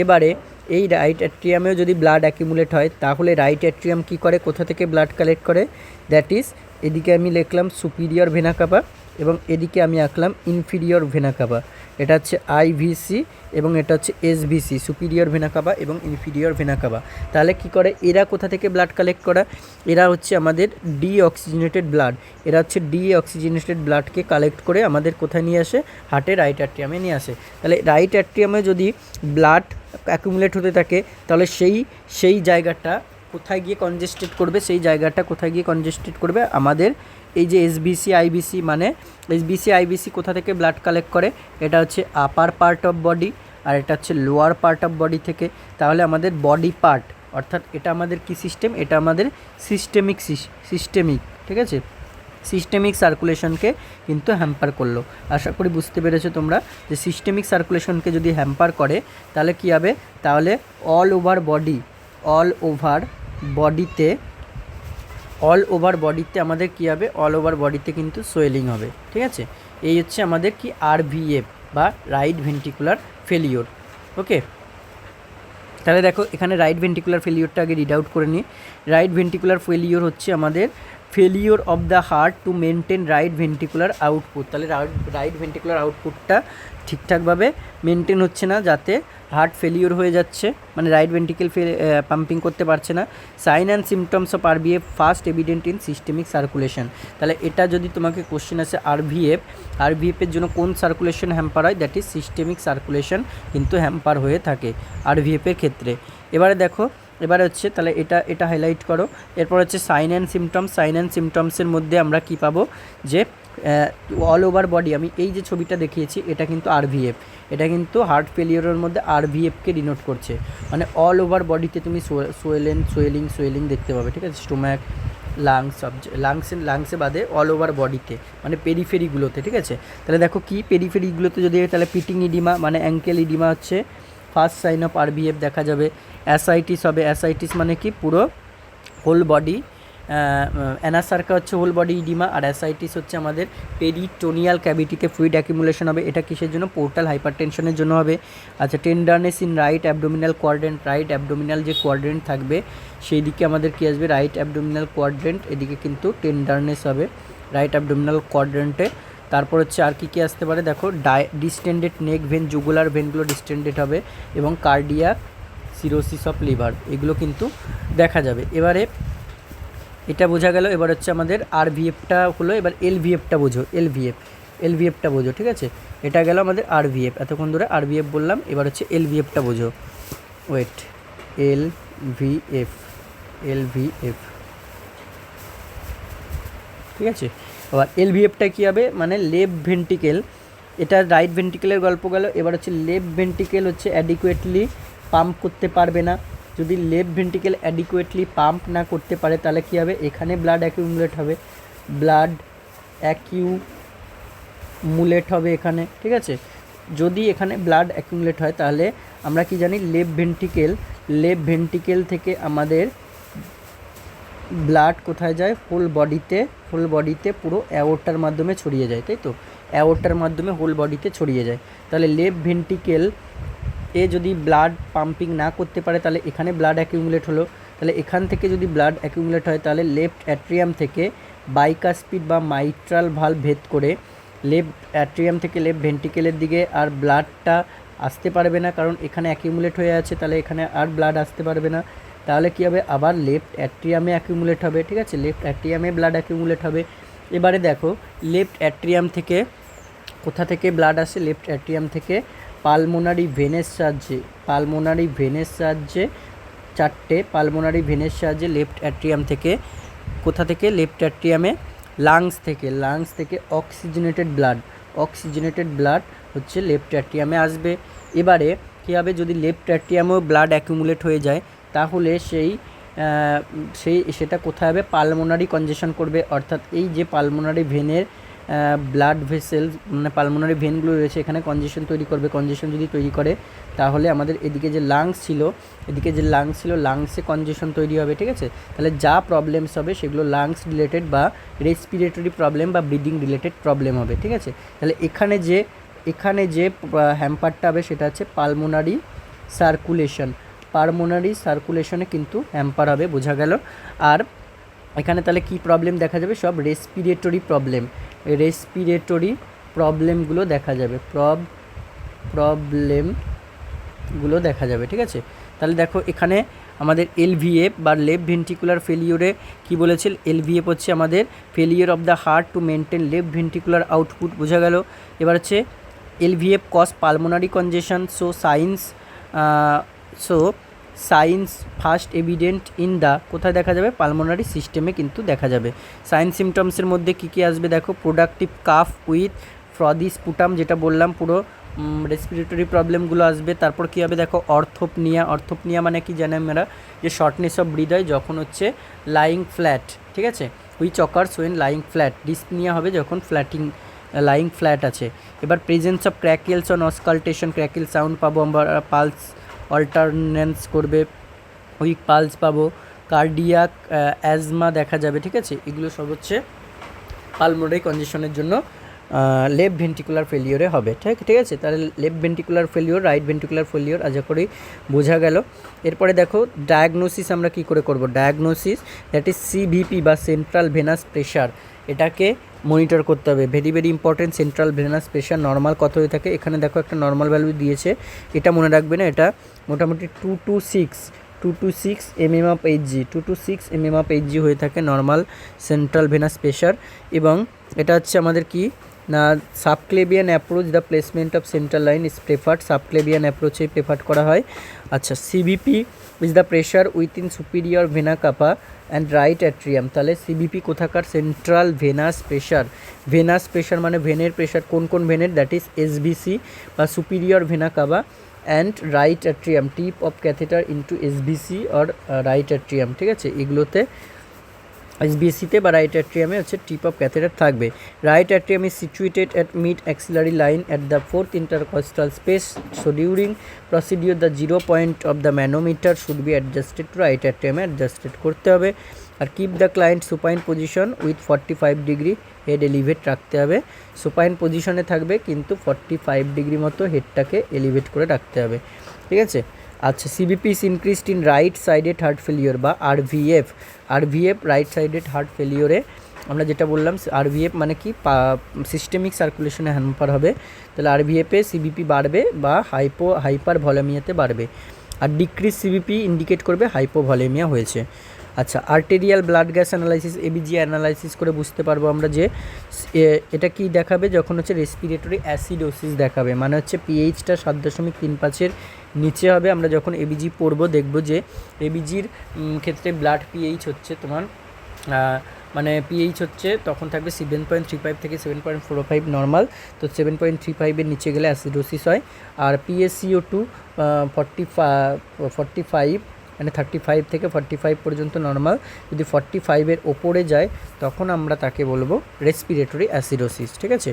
[SPEAKER 1] এবারে এই রাইট অ্যাট্রিয়ামেও যদি ব্লাড অ্যাকিউমুলেট হয়, তাহলে রাইট অ্যাট্রিয়াম কী করে, কোথা থেকে ব্লাড কালেক্ট করে, দ্যাট ইজ, এদিকে আমি লিখলাম সুপিরিয়র ভেনা কাভা এবং এদিকে আমি আঁকলাম ইনফিরিয়র ভেনা কাভা। এটা হচ্ছে IVC এবং এটা হচ্ছে SVC, সুপিরিয়র ভেনা কাভা এবং ইনফিরিয়র ভেনা কাভা। তাহলে কি করে, এরা কোথা থেকে ব্লাড কালেক্ট করা, এরা হচ্ছে আমাদের ডিঅক্সিজেনেটেড ব্লাডকে কালেক্ট করে আমাদের কোথায় নিয়ে আসে, হার্টে রাইট অ্যাট্রিয়ামে নিয়ে আসে। তাহলে রাইট অ্যাট্রিয়ামে যদি ব্লাড অ্যাকুমুলেট হতে থাকে, তাহলে সেই জায়গাটা কোথায় গিয়ে কনজেস্টেড করবে, সেই জায়গাটা কোথায় গিয়ে কনজেস্টেড করবে আমাদের এই যে এসবিসি আইবিসি, মানে এসবিসি আইবিসি কোথা থেকে ব্লাড কালেক্ট করে, এটা হচ্ছে আপার পার্ট অফ বডি আর এটা হচ্ছে লোয়ার পার্ট অফ বডি থেকে। তাহলে আমাদের বডি পার্ট, অর্থাৎ এটা আমাদের কি সিস্টেম, এটা আমাদের সিস্টেমিক, ঠিক আছে, সিস্টেমিক সার্কুলেশনকে কিন্তু হ্যাম্পার করলো। আশা করি বুঝতে পেরেছো তোমরা যে সিস্টেমিক সার্কুলেশনকে যদি হ্যাম্পার করে তাহলে কী হবে, তাহলে অল ওভার বডিতে আমাদের কী হবে, অল ওভার বডিতে কিন্তু সোয়েলিং হবে। ঠিক আছে, এই হচ্ছে আমাদের কি আরভিএফ বা রাইট ভেন্ট্রিকুলার ফেলিওর। ওকে, তাহলে দেখো এখানে রাইট ভেন্ট্রিকুলার ফেলিওরটা আগে রিড আউট করে নিই। রাইট ভেন্ট্রিকুলার ফেলিওর হচ্ছে আমাদের failure of the heart to maintain right ventricular output. তাহলে রাইট ভেন্ট্রিকুলার আউটপুটটা ঠিকঠাকভাবে মেনটেন হচ্ছে না, যাতে হার্ট ফেলিওর হয়ে যাচ্ছে, মানে রাইট ভেন্ট্রিকেল পাম্পিং করতে পারছে না। Sign and symptoms of RVF first evident in systemic circulation. তাহলে এটা যদি তোমাকে কোশ্চেন আসে আরভিএফের জন্য কোন সার্কুলেশন হ্যাম্পার হয়, দ্যাট ইজ সিস্টেমিক সার্কুলেশন কিন্তু হ্যাম্পার হয়ে থাকে আরভিএফের ক্ষেত্রে। এবারে দেখো, এবারে হচ্ছে তাহলে এটা হাইলাইট করো। এরপর হচ্ছে সাইন অ্যান্ড সিমটমসের মধ্যে আমরা কি পাবো, যে অল ওভার বডি, আমি এই যে ছবিটা দেখিয়েছি এটা কিন্তু আরভিএফ, এটা কিন্তু হার্ট ফেলিওরের মধ্যে আরভিএফকে ডিনোট করছে, মানে অল ওভার বডিতে তুমি সোয়েলিং দেখতে পাবে। ঠিক আছে, স্টোম্যাক, লাংসে বাদে অল ওভার বডিতে, মানে পেরিফেরিগুলোতে। ঠিক আছে, তাহলে দেখো কি পেরিফেরিগুলোতে যদি, তাহলে পিটিং ইডিমা মানে অ্যাঙ্কেল ইডিমা হচ্ছে ফার্স্ট সাইন অফ আরভিএফ দেখা যাবে। অ্যাসাইটিস হবে, অ্যাসাইটিস মানে কি পুরো হোল বডি, অ্যানাসার্কা হচ্ছে হোল বডি ইডিমা, আর অ্যাসাইটিস হচ্ছে আমাদের পেরিটোনিয়াল ক্যাভিটিতে ফ্লুইড অ্যাকিমুলেশন হবে। এটা কিসের জন্য, পোর্টাল হাইপারটেনশনের জন্য হবে। আচ্ছা, tenderness in right abdominal quadrant, right abdominal যে কোয়াড্রেন্ট থাকবে সেই দিকে আমাদের কী আসবে, রাইট অ্যাবডোমিনাল কোয়াড্রেন্ট, এদিকে কিন্তু টেন্ডারনেস হবে রাইট অ্যাবডোমিনাল কোয়াড্রেন্টে। তারপর হচ্ছে আর কী আসতে পারে, দেখো ডিস্টেন্ডেড নেক ভেন, জুগুলার ভেনগুলো ডিস্টেন্ডেড হবে, এবং কার্ডিয়াক সিরোসিস অফ লিভার, এগুলো কিন্তু দেখা যাবে। এবারে এটা বোঝা গেল। এবার হচ্ছে আমাদের আরভিএফটা হলো, এবার এলভিএফটা বোঝো, এলভিএফটা বোঝো। ঠিক আছে, এটা গেল আমাদের আরভিএফ, এতক্ষণ ধরে আরভিএফ বললাম, এবার হচ্ছে এলভিএফটা বোঝো। ওয়েট, এলভিএফ, ঠিক আছে। আবার এলভিএফটা কী হবে, মানে লেফট ভেন্ট্রিকেল, এটা রাইট ভেন্ট্রিকেলের গল্প গেল। এবার হচ্ছে লেফট ভেন্ট্রিকেল হচ্ছে অ্যাডিকুয়েটলি পাম্প করতে পারবে না। যদি লেফট ভেন্ট্রিকেল অ্যাডিকুয়েটলি পাম্প না করতে পারে তাহলে কী হবে, এখানে ব্লাড অ্যাকিউমুলেট হবে এখানে। ঠিক আছে, যদি এখানে ব্লাড অ্যাকিউমুলেট হয় তাহলে আমরা কি জানি, লেফট ভেন্ট্রিকেল থেকে আমাদের ব্লাড কোথায় যায়, হোল বডিতে পুরো অ্যাওর্টার মাধ্যমে ছড়িয়ে যায়, তাই তো, অ্যাওর্টার মাধ্যমে হোল বডিতে ছড়িয়ে যায়। তাহলে লেফট ভেন্ট্রিকেল যদি ব্লাড পাম্পিং না করতে পারে তাহলে এখানে ব্লাড অ্যাকিউমুলেট হলো। তাহলে এখান থেকে যদি ব্লাড অ্যাকিউমুলেট হয় তাহলে লেফট অ্যাট্রিয়াম থেকে বাইকাস্পিড বা মাইট্রাল ভালভ ভেদ করে লেফট অ্যাট্রিয়াম থেকে লেফট ভেন্ট্রিকেলের দিকে আর ব্লাডটা আসতে পারবে না, কারণ এখানে অ্যাকিউমুলেট হয়ে আছে, তাহলে এখানে আর ব্লাড আসতে পারবে না। তাহলে কী হবে, আবার লেফট অ্যাট্রিয়ামে অ্যাকিউমুলেট হবে। ঠিক আছে, লেফট অ্যাট্রিয়ামে ব্লাড অ্যাকিউমুলেট হবে। এবারে দেখো লেফট অ্যাট্রিয়াম থেকে কোথা থেকে ব্লাড আসে, লেফট অ্যাট্রিয়াম থেকে পালমোনারি ভেনের সাহায্যে চারটে পালমোনারি ভেনের সাহায্যে লেফট অ্যাট্রিয়াম থেকে, কোথা থেকে, লেফট অ্যাট্রিয়ামে লাংস থেকে অক্সিজেনেটেড ব্লাড হচ্ছে লেফট অ্যাট্রিয়ামে আসবে। এবারে কী হবে, যদি লেফট অ্যাট্রিয়ামেও ব্লাড অ্যাকিউমুলেট হয়ে যায় তাহলে সেটা কোথায় হবে, পালমোনারি কনজেশন করবে, অর্থাৎ এই যে পালমোনারি ভেনের ব্লাড ভেসেলস, মানে পালমোনারি ভেনগুলো রয়েছে এখানে কনজেশন তৈরি করবে। কনজেশন যদি তৈরি করে তাহলে আমাদের এদিকে যে লাংস ছিল লাংসে কনজেশন তৈরি হবে। ঠিক আছে, তাহলে যা প্রবলেমস হবে সেগুলো লাংস রিলেটেড বা রেসপিরেটরি প্রবলেম বা ব্রিদিং রিলেটেড প্রবলেম হবে। ঠিক আছে, তাহলে এখানে যে হ্যাম্পারটা হবে সেটা হচ্ছে পালমোনারি সার্কুলেশনে কিন্তু হ্যাম্পার হবে, বোঝা গেল। আর এখানে তাহলে কি প্রবলেম দেখা যাবে, সব রেসপিরেটরি প্রবলেমগুলো দেখা যাবে, প্রবলেমগুলো দেখা যাবে। ঠিক আছে, তাহলে দেখো এখানে আমাদের এলভিএফ বা লেফট ভেন্ট্রিকুলার ফেলিওরে কি বলেছিল, এলভিএফ হচ্ছে আমাদের failure of the heart to maintain left ventricular output, বোঝা গেল। এবার হচ্ছে LVF cause pulmonary congestion, signs first evident in the কোথায় দেখা যাবে পালমোনারি সিস্টেমে কিন্তু দেখা যাবে। সাইন সিমটমসের মধ্যে কী কী আসবে দেখো, প্রোডাক্টিভ কাফ উইথ ফ্রদি স্পুটাম যেটা বললাম পুরো রেসপিরেটরি প্রবলেমগুলো আসবে। তারপর কী হবে দেখো, অর্থোপনিয়া মানে কি জানে আমরা, যে শর্টনেস অফ ব্রিথ হয় যখন হচ্ছে লাইং ফ্ল্যাট, ঠিক আছে, which occurs when lying flat. Dyspnoea হবে যখন লাইং ফ্ল্যাট আছে। এবার presence of crackles on auscultation, crackle sound পাবো আমরা, পালস অল্টারনেন্স করবে, উইক পালস পাবো, কার্ডিয়াক অ্যাজমা দেখা যাবে, ঠিক আছে। এগুলো সব হচ্ছে পালমোনারি কনজেশনের জন্য লেফট ভেন্ট্রিকুলার ফেলিওরে হবে, ঠিক আছে। তাহলে left ventricular failure, right ventricular failure আশা করি বোঝা গেল। এরপরে দেখো ডায়াগনোসিস আমরা কি করে করব, ডায়াগনোসিস দ্যাট ইজ সিভিপি বা সেন্ট্রাল ভেনাস প্রেশার, এটাকে মনিটর করতে হবে। Very very important, central venous pressure normal কত হয়ে থাকে, এখানে দেখো একটা নর্মাল ভ্যালু দিয়েছে, এটা মনে রাখবে না, এটা মোটামুটি 2 to 6 mm of Hg, 2 to 6 mm of Hg হয়ে থাকে নর্মাল সেন্ট্রাল ভেনাস প্রেশার। এবং এটা হচ্ছে আমাদের কি না, subclavian approach the placement of central line is preferred, subclavian অ্যাপ্রোচেই প্রেফার্ড করা হয়। আচ্ছা, CVP is the pressure within superior vena cava and right atrium. তাহলে সিবিপি কোথাকার, সেন্ট্রাল ভেনাস প্রেশার মানে ভেনের প্রেশার, কোন কোন ভেনের, দ্যাট ইজ এসবিসি বা superior vena cava and right atrium, tip of catheter into এসবিসি অর রাইট অ্যাট্রিয়াম, ঠিক আছে। এগুলোতে এসবিএসিতে বা রাইট অ্যাট্রিয়ামে হচ্ছে টিপ অফ ক্যাথেটার থাকবে। Right atrium is situated at mid axillary line at the fourth intercostal space, so during procedure the 0 point of the manometer should be adjusted to right অ্যাট্রিয়ামে adjusted করতে হবে। আর keep the client supine position with 45 degree head elevate রাখতে হবে, supine পজিশনে থাকবে কিন্তু 45 degree মতো হেডটাকে এলিভেট করে রাখতে হবে, ঠিক আছে। আচ্ছা, CVP is increased in right sided heart failure বা আরভিএফ, রাইট সাইডেড হার্ট ফেলিওরে আমরা যেটা বললাম, আরভিএফ মানে কি সিস্টেমিক সার্কুলেশনে হ্যাম্পার হবে, তাহলে আরভিএফে সিবিপি বাড়বে বা হাইপার ভলিউমিয়াতে বাড়বে। আর ডিক্রিজ সিবিপি ইন্ডিকেট করবে হাইপোভলিউমিয়া হয়েছে। আচ্ছা, arterial blood gas analysis, ABG analysis করে বুঝতে পারবো আমরা যে এটা কি দেখাবে, যখন হচ্ছে রেসপিরেটরি অ্যাসিডোসিস দেখাবে, মানে হচ্ছে পিএইচটা 7.35-এর নিচে হবে। আমরা যখন এবিজি পড়বো দেখবো যে এবিজির ক্ষেত্রে ব্লাড পিএইচ হচ্ছে তোমার মানে পিএইচ হচ্ছে তখন থাকবে 7.35 থেকে 7.45 নর্মাল, তো 7.35-এর নিচে গেলে অ্যাসিডোসিস হয়। আর পিএসিও2 45 মানে 35 থেকে 45 পর্যন্ত নর্মাল, যদি 45-এর ওপরে যায় তখন আমরা তাকে বলবো রেসপিরেটরি অ্যাসিডোসিস, ঠিক আছে।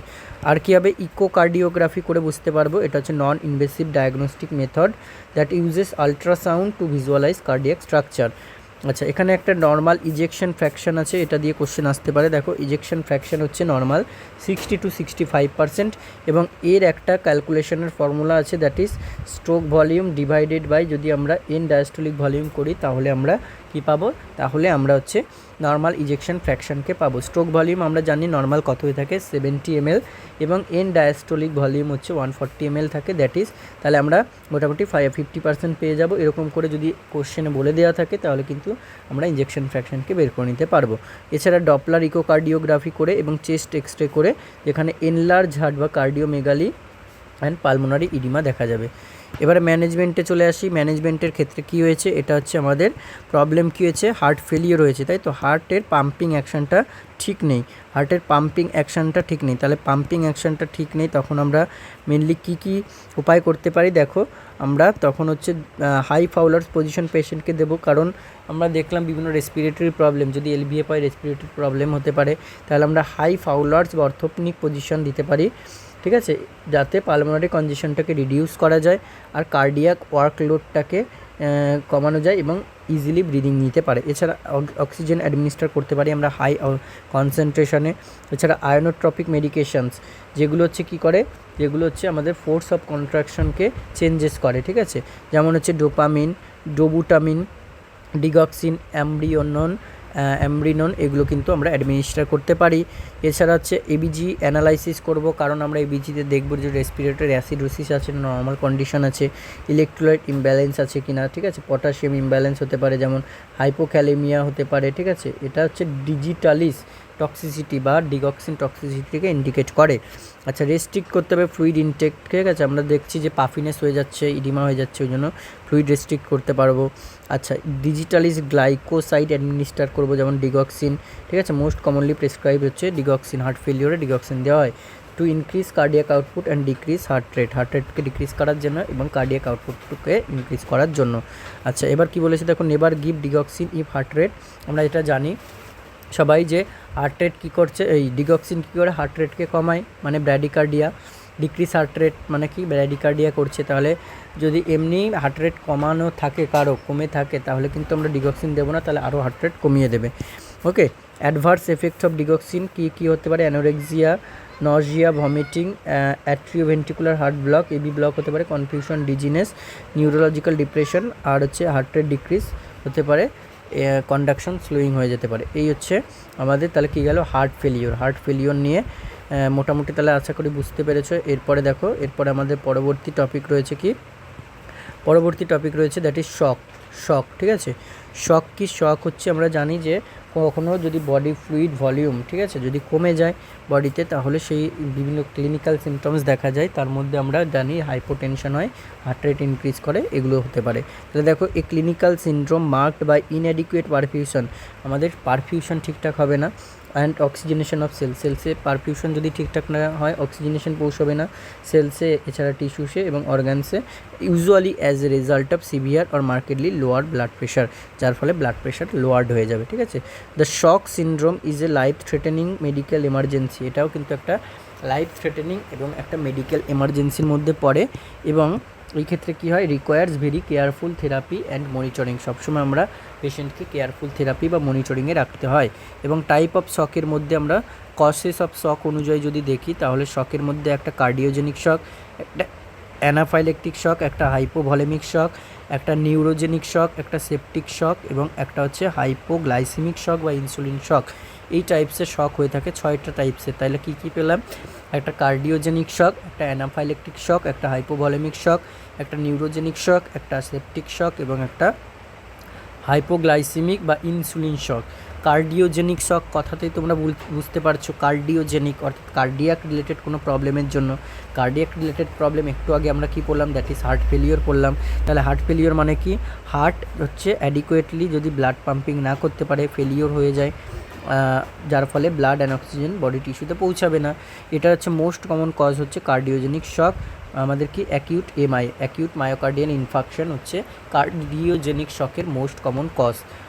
[SPEAKER 1] আর কী হবে, ইকোকার্ডিওগ্রাফি করে বুঝতে পারবো, এটা হচ্ছে non invasive diagnostic method that uses ultrasound to visualise cardiac structure. আচ্ছা, এখানে একটা নর্মাল ইজেকশন ফ্র্যাকশন আছে, এটা দিয়ে কোশ্চেন আসতে পারে। দেখো, ইজেকশন ফ্র্যাকশন হচ্ছে নর্মাল 60 to 65%, এবং এর একটা ক্যালকুলেশনের ফর্মুলা আছে, that is stroke volume divided by, যদি আমরা এন ডায়াস্টোলিক ভলিউম করি তাহলে আমরা কি পাবো, তাহলে আমরা হচ্ছে নর্মাল ইজেকশন ফ্র্যাকশনকে পাবো। স্ট্রোক ভলিউম আমরা জানি নর্মাল কত হয়ে থাকে 70 ml, এবং এন ডায়াস্টোলিক ভলিউম হচ্ছে 140 ml থাকে, দ্যাট ইজ, তাহলে আমরা মোটামুটি 50% পেয়ে যাব। এরকম করে যদি কোশ্চেনে বলে দেওয়া থাকে তাহলে কিন্তু আমরা ইনজেকশন ফ্র্যাকশনকে বের করে নিতে পারবো। এছাড়া ডপলার ইকোকার্ডিওগ্রাফি করে এবং চেস্ট এক্সরে করে যেখানে এনলার্জ হার্ট বা কার্ডিওমেগালি অ্যান্ড পালমোনারি ইডিমা দেখা যাবে। এবারে ম্যানেজমেন্টে চলে আসি। ম্যানেজমেন্টের ক্ষেত্রে কী হয়েছে, এটা হচ্ছে আমাদের প্রবলেম কী হয়েছে, হার্ট ফেলিওর হয়েছে, তাই তো। হার্টের পাম্পিং অ্যাকশানটা ঠিক নেই, তাহলে পাম্পিং অ্যাকশানটা ঠিক নেই, তখন আমরা মেনলি কী উপায় করতে পারি, দেখো আমরা তখন হচ্ছে হাই ফাউলার্স পজিশন পেশেন্টকে দেবো, কারণ আমরা দেখলাম বিভিন্ন রেসপিরেটরি প্রবলেম, যদি এলভিএফ হয় রেসপিরেটরি প্রবলেম হতে পারে, তাহলে আমরা হাই ফাউলার্স বা অর্থোপনিক পজিশন দিতে পারি, ঠিক আছে, যাতে পালমোনারি কনজেশনটাকে রিডিউস করা যায় আর কার্ডিয়াক ওয়ার্কলোডটাকে কমানো যায় এবং ইজিলি ব্রিদিং নিতে পারে। এছাড়া অক্সিজেন অ্যাডমিনিস্টার করতে পারি আমরা হাই কনসেন্ট্রেশনে। এছাড়া আয়োনোট্রপিক মেডিকেশনস, যেগুলো হচ্ছে কী করে, যেগুলো হচ্ছে আমাদের ফোর্স অফ কন্ট্রাকশনকে চেঞ্জেস করে, ঠিক আছে, যেমন হচ্ছে ডোপামিন, ডোবুটামিন, ডিগক্সিন, অ্যামব্রিনন, এগুলো কিন্তু আমরা অ্যাডমিনিস্টার করতে পারি। এছাড়া হচ্ছে এবিজি অ্যানালাইসিস করব, কারণ আমরা এবিজিতে দেখব যে রেসপিরেটরি অ্যাসিডোসিস আছে না নর্মাল কন্ডিশন আছে, ইলেকট্রোলাইট ইমব্যালেন্স আছে কি না, ঠিক আছে, পটাশিয়াম ইমব্যালেন্স হতে পারে, যেমন হাইপোক্যালেমিয়া হতে পারে, ঠিক আছে। এটা হচ্ছে ডিজিটালিস টক্সিসিটি বা ডিগক্সিন টক্সিসিটিকে ইন্ডিকেট করে। আচ্ছা, রেস্ট্রিক্ট করতে হবে ফ্লুইড ইনটেক, ঠিক আছে, আমরা দেখছি যে পাফিনেস হয়ে যাচ্ছে, ইডিমা হয়ে যাচ্ছে, ওই জন্য ফ্লুইড রেস্ট্রিক্ট করতে পারবো। আচ্ছা, ডিজিটালিজ গ্লাইকোসাইড অ্যাডমিনিস্টার করবো, যেমন ডিগক্সিন, ঠিক আছে, মোস্ট কমনলি প্রেসক্রাইব হচ্ছে ডিগক্সিন, হার্ট ফেলিওরে ডিগক্সিন দেওয়া হয়। To increase cardiac output and decrease heart রেটকে ডিক্রিজ করার জন্য এবং কার্ডিয়াক আউটপুটকে ইনক্রিজ করার জন্য। আচ্ছা, এবার কি বলেছে দেখো, never give digoxin if heart rate, আমরা এটা জানি সবাই যে হার্ট রেট কী করছে, এই ডিগক্সিন কী করে হার্ট রেটকে কমায়, মানে ব্র্যাডিকার্ডিয়া। ডিক্রিজ হার্ট রেট মানে কি, ব্র্যাডিকার্ডিয়া করছে। তাহলে যদি এমনি হার্ট রেট কমানো থাকে, কারো কমে থাকে, তাহলে কিন্তু আমরা ডিগক্সিন দেবো না, তাহলে আরও হার্ট রেট কমিয়ে দেবে। Okay, adverse effect of digoxin কী হতে পারে, anorexia, nausea, vomiting, atrioventricular heart block, AV block হতে পারে, কনফিউশন, ডিজিনেস, নিউরোলজিক্যাল ডিপ্রেশন, আর হচ্ছে হার্ট রেট ডিক্রিজ হতে পারে, কন্ডাকশন স্লোয়িং হয়ে যেতে পারে। এই হচ্ছে আমাদের তাহলে কী গেল, হার্ট ফেলিওর নিয়ে মোটামুটি তাহলে আশা করি বুঝতে পেরেছো। এরপরে দেখো, এরপরে আমাদের পরবর্তী টপিক রয়েছে দ্যাট ইজ শক, ঠিক আছে। শক হচ্ছে আমরা জানি যে কখনো যদি বডি ফ্লুইড ভলিউম, ঠিক আছে, যদি কমে যায় বডিতে, তাহলে সেই বিভিন্ন ক্লিনিক্যাল সিমটমস দেখা যায়। তার মধ্যে আমরা জানি হাইপোটেনশন হয়, হার্ট রেট ইনক্রিজ করে, এগুলো হতে পারে। তাহলে দেখো, a clinical syndrome marked by inadequate perfusion, আমাদের পারফিউশন ঠিকঠাক হবে না, অ্যান্ড অক্সিজেনেশন অফ সেলসে পারফিউশন যদি ঠিকঠাক না হয়, অক্সিজেনেশন পৌঁছবে না সেলসে, এছাড়া টিস্যুসে এবং অর্গানসে, usually as a result of severe or markedly lower blood pressure, যার ফলে ব্লাড প্রেশার লোয়ার্ড হয়ে যাবে, ঠিক আছে। The shock syndrome is a life threatening medical emergency, এটাও কিন্তু একটা লাইফ থ্রেটেনিং এবং একটা মেডিকেল এমার্জেন্সির মধ্যে পড়ে, এবং এই ক্ষেত্রে কী হয়, requires very careful therapy and monitoring, সবসময় আমরা পেশেন্টকে কেয়ারফুল থেরাপি বা মনিটরিংয়ে রাখতে হয়। এবং টাইপ অফ শকের মধ্যে আমরা কজেস অফ শক অনুযায়ী যদি দেখি, তাহলে শকের মধ্যে একটা কার্ডিওজেনিক শক, একটা অ্যানাফাইলেকটিক শক, একটা হাইপোভলেমিক শক, একটা নিউরোজেনিক শক, একটা সেপটিক শক, এবং একটা হচ্ছে হাইপোগ্লাইসেমিক শক বা ইনসুলিন শক। এই টাইপসের শক হয়ে থাকে, 6টা টাইপসের। তাহলে কী কী পেলাম, একটা কার্ডিওজেনিক শক, একটা অ্যানাফাইলেকটিক শক, একটা হাইপোভলেমিক শক, একটা নিউরোজেনিক শক, একটা সেপটিক শক, এবং একটা হাইপোগ্লাইসেমিক বা ইনসুলিন শক। কার্ডিওজেনিক শক কথাতেই তোমরা বুঝতে পারছো, কার্ডিওজেনিক অর্থাৎ কার্ডিয়াক রিলেটেড কোনো প্রবলেমের জন্য। কার্ডিয়াক রিলেটেড প্রবলেম একটু আগে আমরা কি পড়লাম, দ্যাট ইজ হার্ট ফেলিওর পড়লাম। তাহলে হার্ট ফেলিওর মানে কি, হার্ট হচ্ছে অ্যাডিকুয়েটলি যদি ব্লাড পাম্পিং না করতে পারে, ফেলিওর হয়ে যায়, যার ফলে ব্লাড অ্যান্ড অক্সিজেন বডি টিস্যুতে পৌঁছাবে না। এটা হচ্ছে মোস্ট কমন কজ হচ্ছে কার্ডিওজেনিক শক। আমাদের কি অ্যাকিউট মায়োকার্ডিয়াল ইনফাকশন হচ্ছে কার্ডিওজেনিক শকের মোস্ট কমন কজ।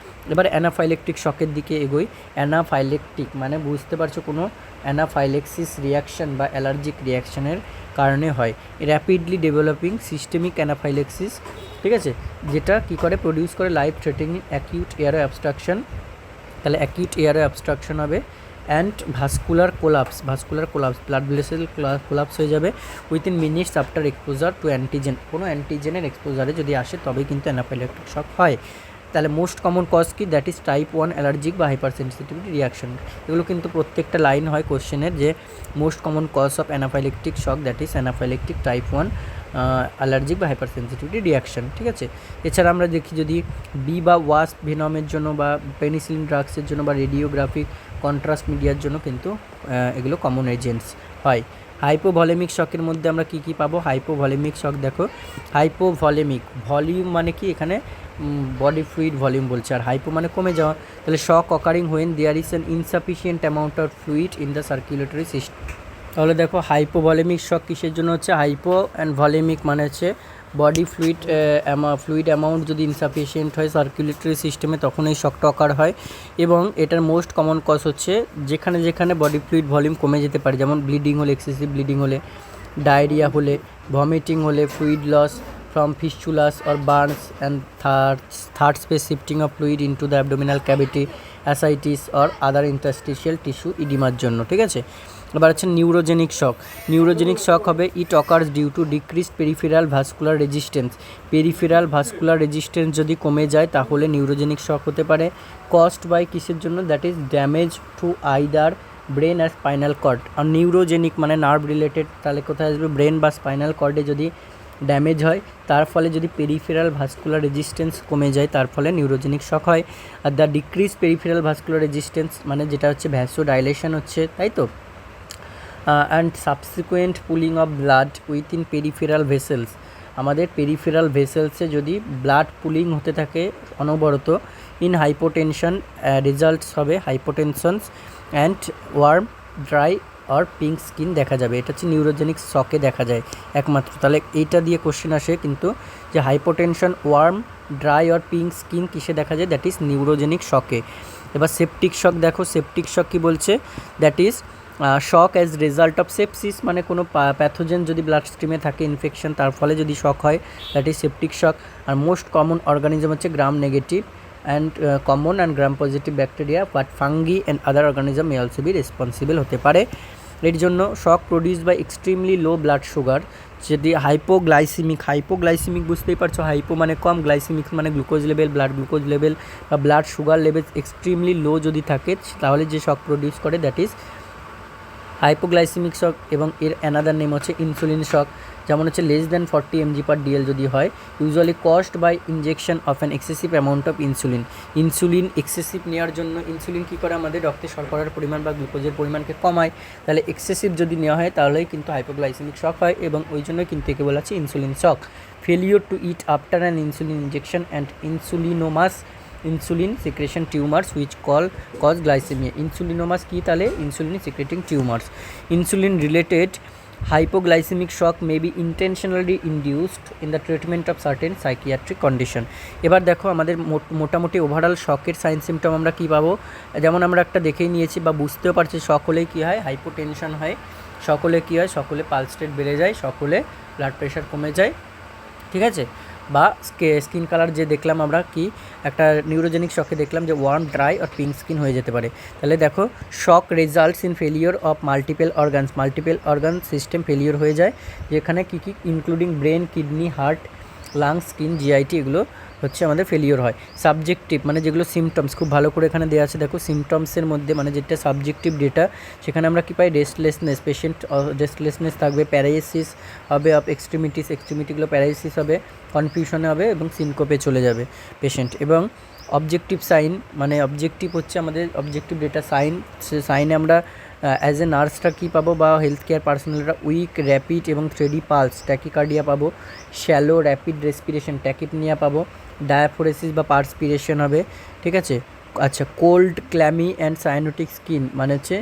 [SPEAKER 1] এবার অ্যানাফাইলেকটিক শকের দিকে এগোই। অ্যানাফাইলেকটিক মানে বুঝতে পারছো, কোনো অ্যানাফাইলেক্সিস রিয়াকশন বা অ্যালার্জিক রিয়াকশনের কারণে হয়। র্যাপিডলি ডেভেলপিং সিস্টেমিক অ্যানাফাইলেক্সিস, ঠিক আছে, যেটা কী করে, প্রডিউস করে life threatening acute airway obstruction. তাহলে অ্যাকিউট এয়ারওয়ে অবস্ট্রাকশন হবে, and vascular collapse, blood vessel collapse হয়ে যাবে within minutes after exposure two antigen. কোনো অ্যান্টিজেনের এক্সপোজারে যদি আসে তবেই কিন্তু অ্যানাফাইলেকটিক শক হয়। তাহলে মোস্ট কমন কজ কি, দ্যাট ইজ টাইপ 1 অ্যালার্জিক বা হাইপার সেন্সিটিভিটি রিয়াকশন। এগুলো কিন্তু প্রত্যেকটা লাইন হয় কোশ্চেনের, যে most common cause of anaphylactic shock, that is anaphylactic type 1 allergic বা হাইপার সেন্সিটিভিটি রিয়াকশন, ঠিক আছে। এছাড়া আমরা দেখি যদি বি বা ওয়াস্প ভেনমের জন্য বা পেনিসিলিন ড্রাগসের জন্য বা রেডিওগ্রাফিক কন্ট্রাস্ট মিডিয়ার জন্য কিন্তু এগুলো কমন এজেন্টস হয়। হাইপোভলেমিক শকের মধ্যে আমরা কী কী পাবো, হাইপোভলেমিক শক দেখো, হাইপোভলেমিক ভলিউম মানে কি, এখানে বডি ফ্লুইড ভলিউম বলছে, আর হাইপো মানে কমে যাওয়া। তাহলে shock occurring when there is an insufficient amount of fluid in the circulatory system. তাহলে দেখো, হাইপোভলেমিক শক কিসের জন্য হচ্ছে, হাইপো অ্যান্ড ভলেমিক মানে হচ্ছে বডি ফ্লুইড অ্যামাউন্ট যদি ইনসাফিসিয়েন্ট হয় সার্কুলেটরি সিস্টেমে, তখন এই শকটা অকার হয়। এবং এটার মোস্ট কমন কজ হচ্ছে যেখানে যেখানে বডি ফ্লুইড ভলিউম কমে যেতে পারে, যেমন ব্লিডিং হলে, এক্সেসিভ ব্লিডিং হলে, ডায়রিয়া হলে, ভমিটিং হলে, fluid loss from fistulas or burns, and third space shifting of fluid into the abdominal cavity, ascites or other interstitial tissue edema জন্য, ঠিক আছে। এবার হচ্ছে নিউরোজেনিক শক হবে, it occurs due to decreased peripheral vascular resistance যদি কমে যায় তাহলে নিউরোজেনিক শক হতে পারে। কস্ট বাই কিসের জন্য, that is damage to either brain আর স্পাইনাল কর্ড। আর নিউরোজেনিক মানে নার্ভ রিলেটেড, তাহলে কোথায় আসবে, ব্রেন বা স্পাইনাল কর্ডে যদি ড্যামেজ হয়, তার ফলে যদি পেরিফেরাল ভাস্কুলার রেজিস্ট্যান্স কমে যায়, তার ফলে নিউরোজেনিক শক হয়। আর the decrease peripheral vascular resistance মানে যেটা হচ্ছে ভ্যাসোডাইলেশন হচ্ছে, তাই তো, and subsequent pooling of blood within peripheral vessels, আমাদের পেরিফেরাল ভেসেলসে যদি ব্লাড পুলিং হতে থাকে অনবরত, ইন হাইপোটেনশন রেজাল্টস হবে হাইপোটেনশনস অ্যান্ড ওয়ার্ম ড্রাই আর পিঙ্ক স্কিন দেখা যাবে। এটা হচ্ছে নিউরোজেনিক শকে দেখা যায় একমাত্র। তাহলে এইটা দিয়ে কোশ্চেন আসে কিন্তু, যে হাইপোটেনশন, ওয়ার্ম, ড্রাই আর পিঙ্ক স্কিন কিসে দেখা যায়, দ্যাট ইজ নিউরোজেনিক শকে। এবার সেপটিক শক দেখো, সেপটিক শক কী বলছে, that is shock as result of sepsis, মানে কোনো প্যাথোজেন যদি ব্লাড স্ট্রিমে থাকে, ইনফেকশন, তার ফলে যদি শক হয়, দ্যাট ইজ সেপটিক শক। আর মোস্ট কমন অর্গানিজম হচ্ছে gram negative and common and gram positive bacteria, but fungi and other organism may also be responsible হতে পারে। এর জন্য shock produce by extremely low blood sugar, যদি hypoglycaemic বুঝতেই পারছো, hypo মানে কম, গ্লাইসিমিক মানে glucose level, blood glucose level বা blood sugar level extremely low যদি থাকে, তাহলে যে শক প্রডিউস করে দ্যাট ইজ হাইপোগ্লাইসিমিক শক। এবং এর অ্যানাদার নেম হচ্ছে ইনসুলিন শক, যেমন হচ্ছে লেস দ্যান 40 mg/dl যদি হয়, usually caused by injection of an excessive amount of insulin. Insulin excessive নেওয়ার জন্য, ইনসুলিন কী করে, আমাদের রক্তে শর্করার পরিমাণ বা গ্লুকোজের পরিমাণকে কমায়, তাহলে এক্সেসিভ যদি নেওয়া হয় তাহলেই কিন্তু হাইপোগ্লাইসিমিক শক হয়, এবং ওই জন্য কিন্তু একে বলা হচ্ছে insulin shock. Failure to eat after an insulin injection and insulinomas insulin secretion tumours which cause glycaemia. Insulinomas কী, তাহলে insulin secreting tumours. Insulin related hypoglycemic shock may be intentionally induced in the treatment of certain psychiatric condition। এবার দেখো আমাদের মোটামুটি overall শকের sign symptom আমরা কী পাবো, যেমন আমরা একটা দেখেই নিয়েছি বা বুঝতেও পারছি, শক হলে কী হয়, হাইপোটেনশন হয়, সকলে কী হয়, সকলে পালস রেট বেড়ে যায়, সকলে ব্লাড প্রেশার কমে যায়, ঠিক আছে। বা স্কিন কালার যে দেখলাম আমরা, কি একটা নিউরোজেনিক শকে দেখলাম যে ওয়ার্ম, ড্রাই আর পিঙ্ক স্কিন হয়ে যেতে পারে। তাহলে দেখো shock results in failure of multiple organ system failure হয়ে যায়, যেখানে কী কী including brain, kidney, heart, lungs, skin, GIT, এগুলো হচ্ছে আমাদের ফেলিওর হয়। সাবজেক্টিভ মানে যেগুলো সিমটমস খুব ভালো করে এখানে দেওয়া আছে, দেখো সিমটমসের মধ্যে মানে যেটা সাবজেক্টিভ ডেটা, সেখানে আমরা কী পাই, রেস্টলেসনেস, পেশেন্ট রেস্টলেসনেস থাকবে, প্যারালাইসিস হবে অফ এক্সট্রিমিটিগুলো প্যারালাইসিস হবে, কনফিউশনে হবে এবং সিনকোপে চলে যাবে পেশেন্ট। এবং অবজেক্টিভ সাইন মানে অবজেক্টিভ হচ্ছে আমাদের অবজেক্টিভ ডেটা সাইনে আমরা অ্যাজ এ নার্সরা কী পাবো বা হেলথ কেয়ার পার্সোনালরা, উইক, র্যাপিড এবং থ্রেডি পালস, ট্যাকিকার্ডিয়া পাবো, শ্যালো র্যাপিড রেসপিরেশন, ট্যাকিপনিয়া পাবো, ডায়াফোরেসিস বা পার্সপিরেশন হবে, ঠিক আছে। আচ্ছা, কোল্ড, ক্ল্যামি অ্যান্ড সায়ানোটিক স্কিন মানে হচ্ছে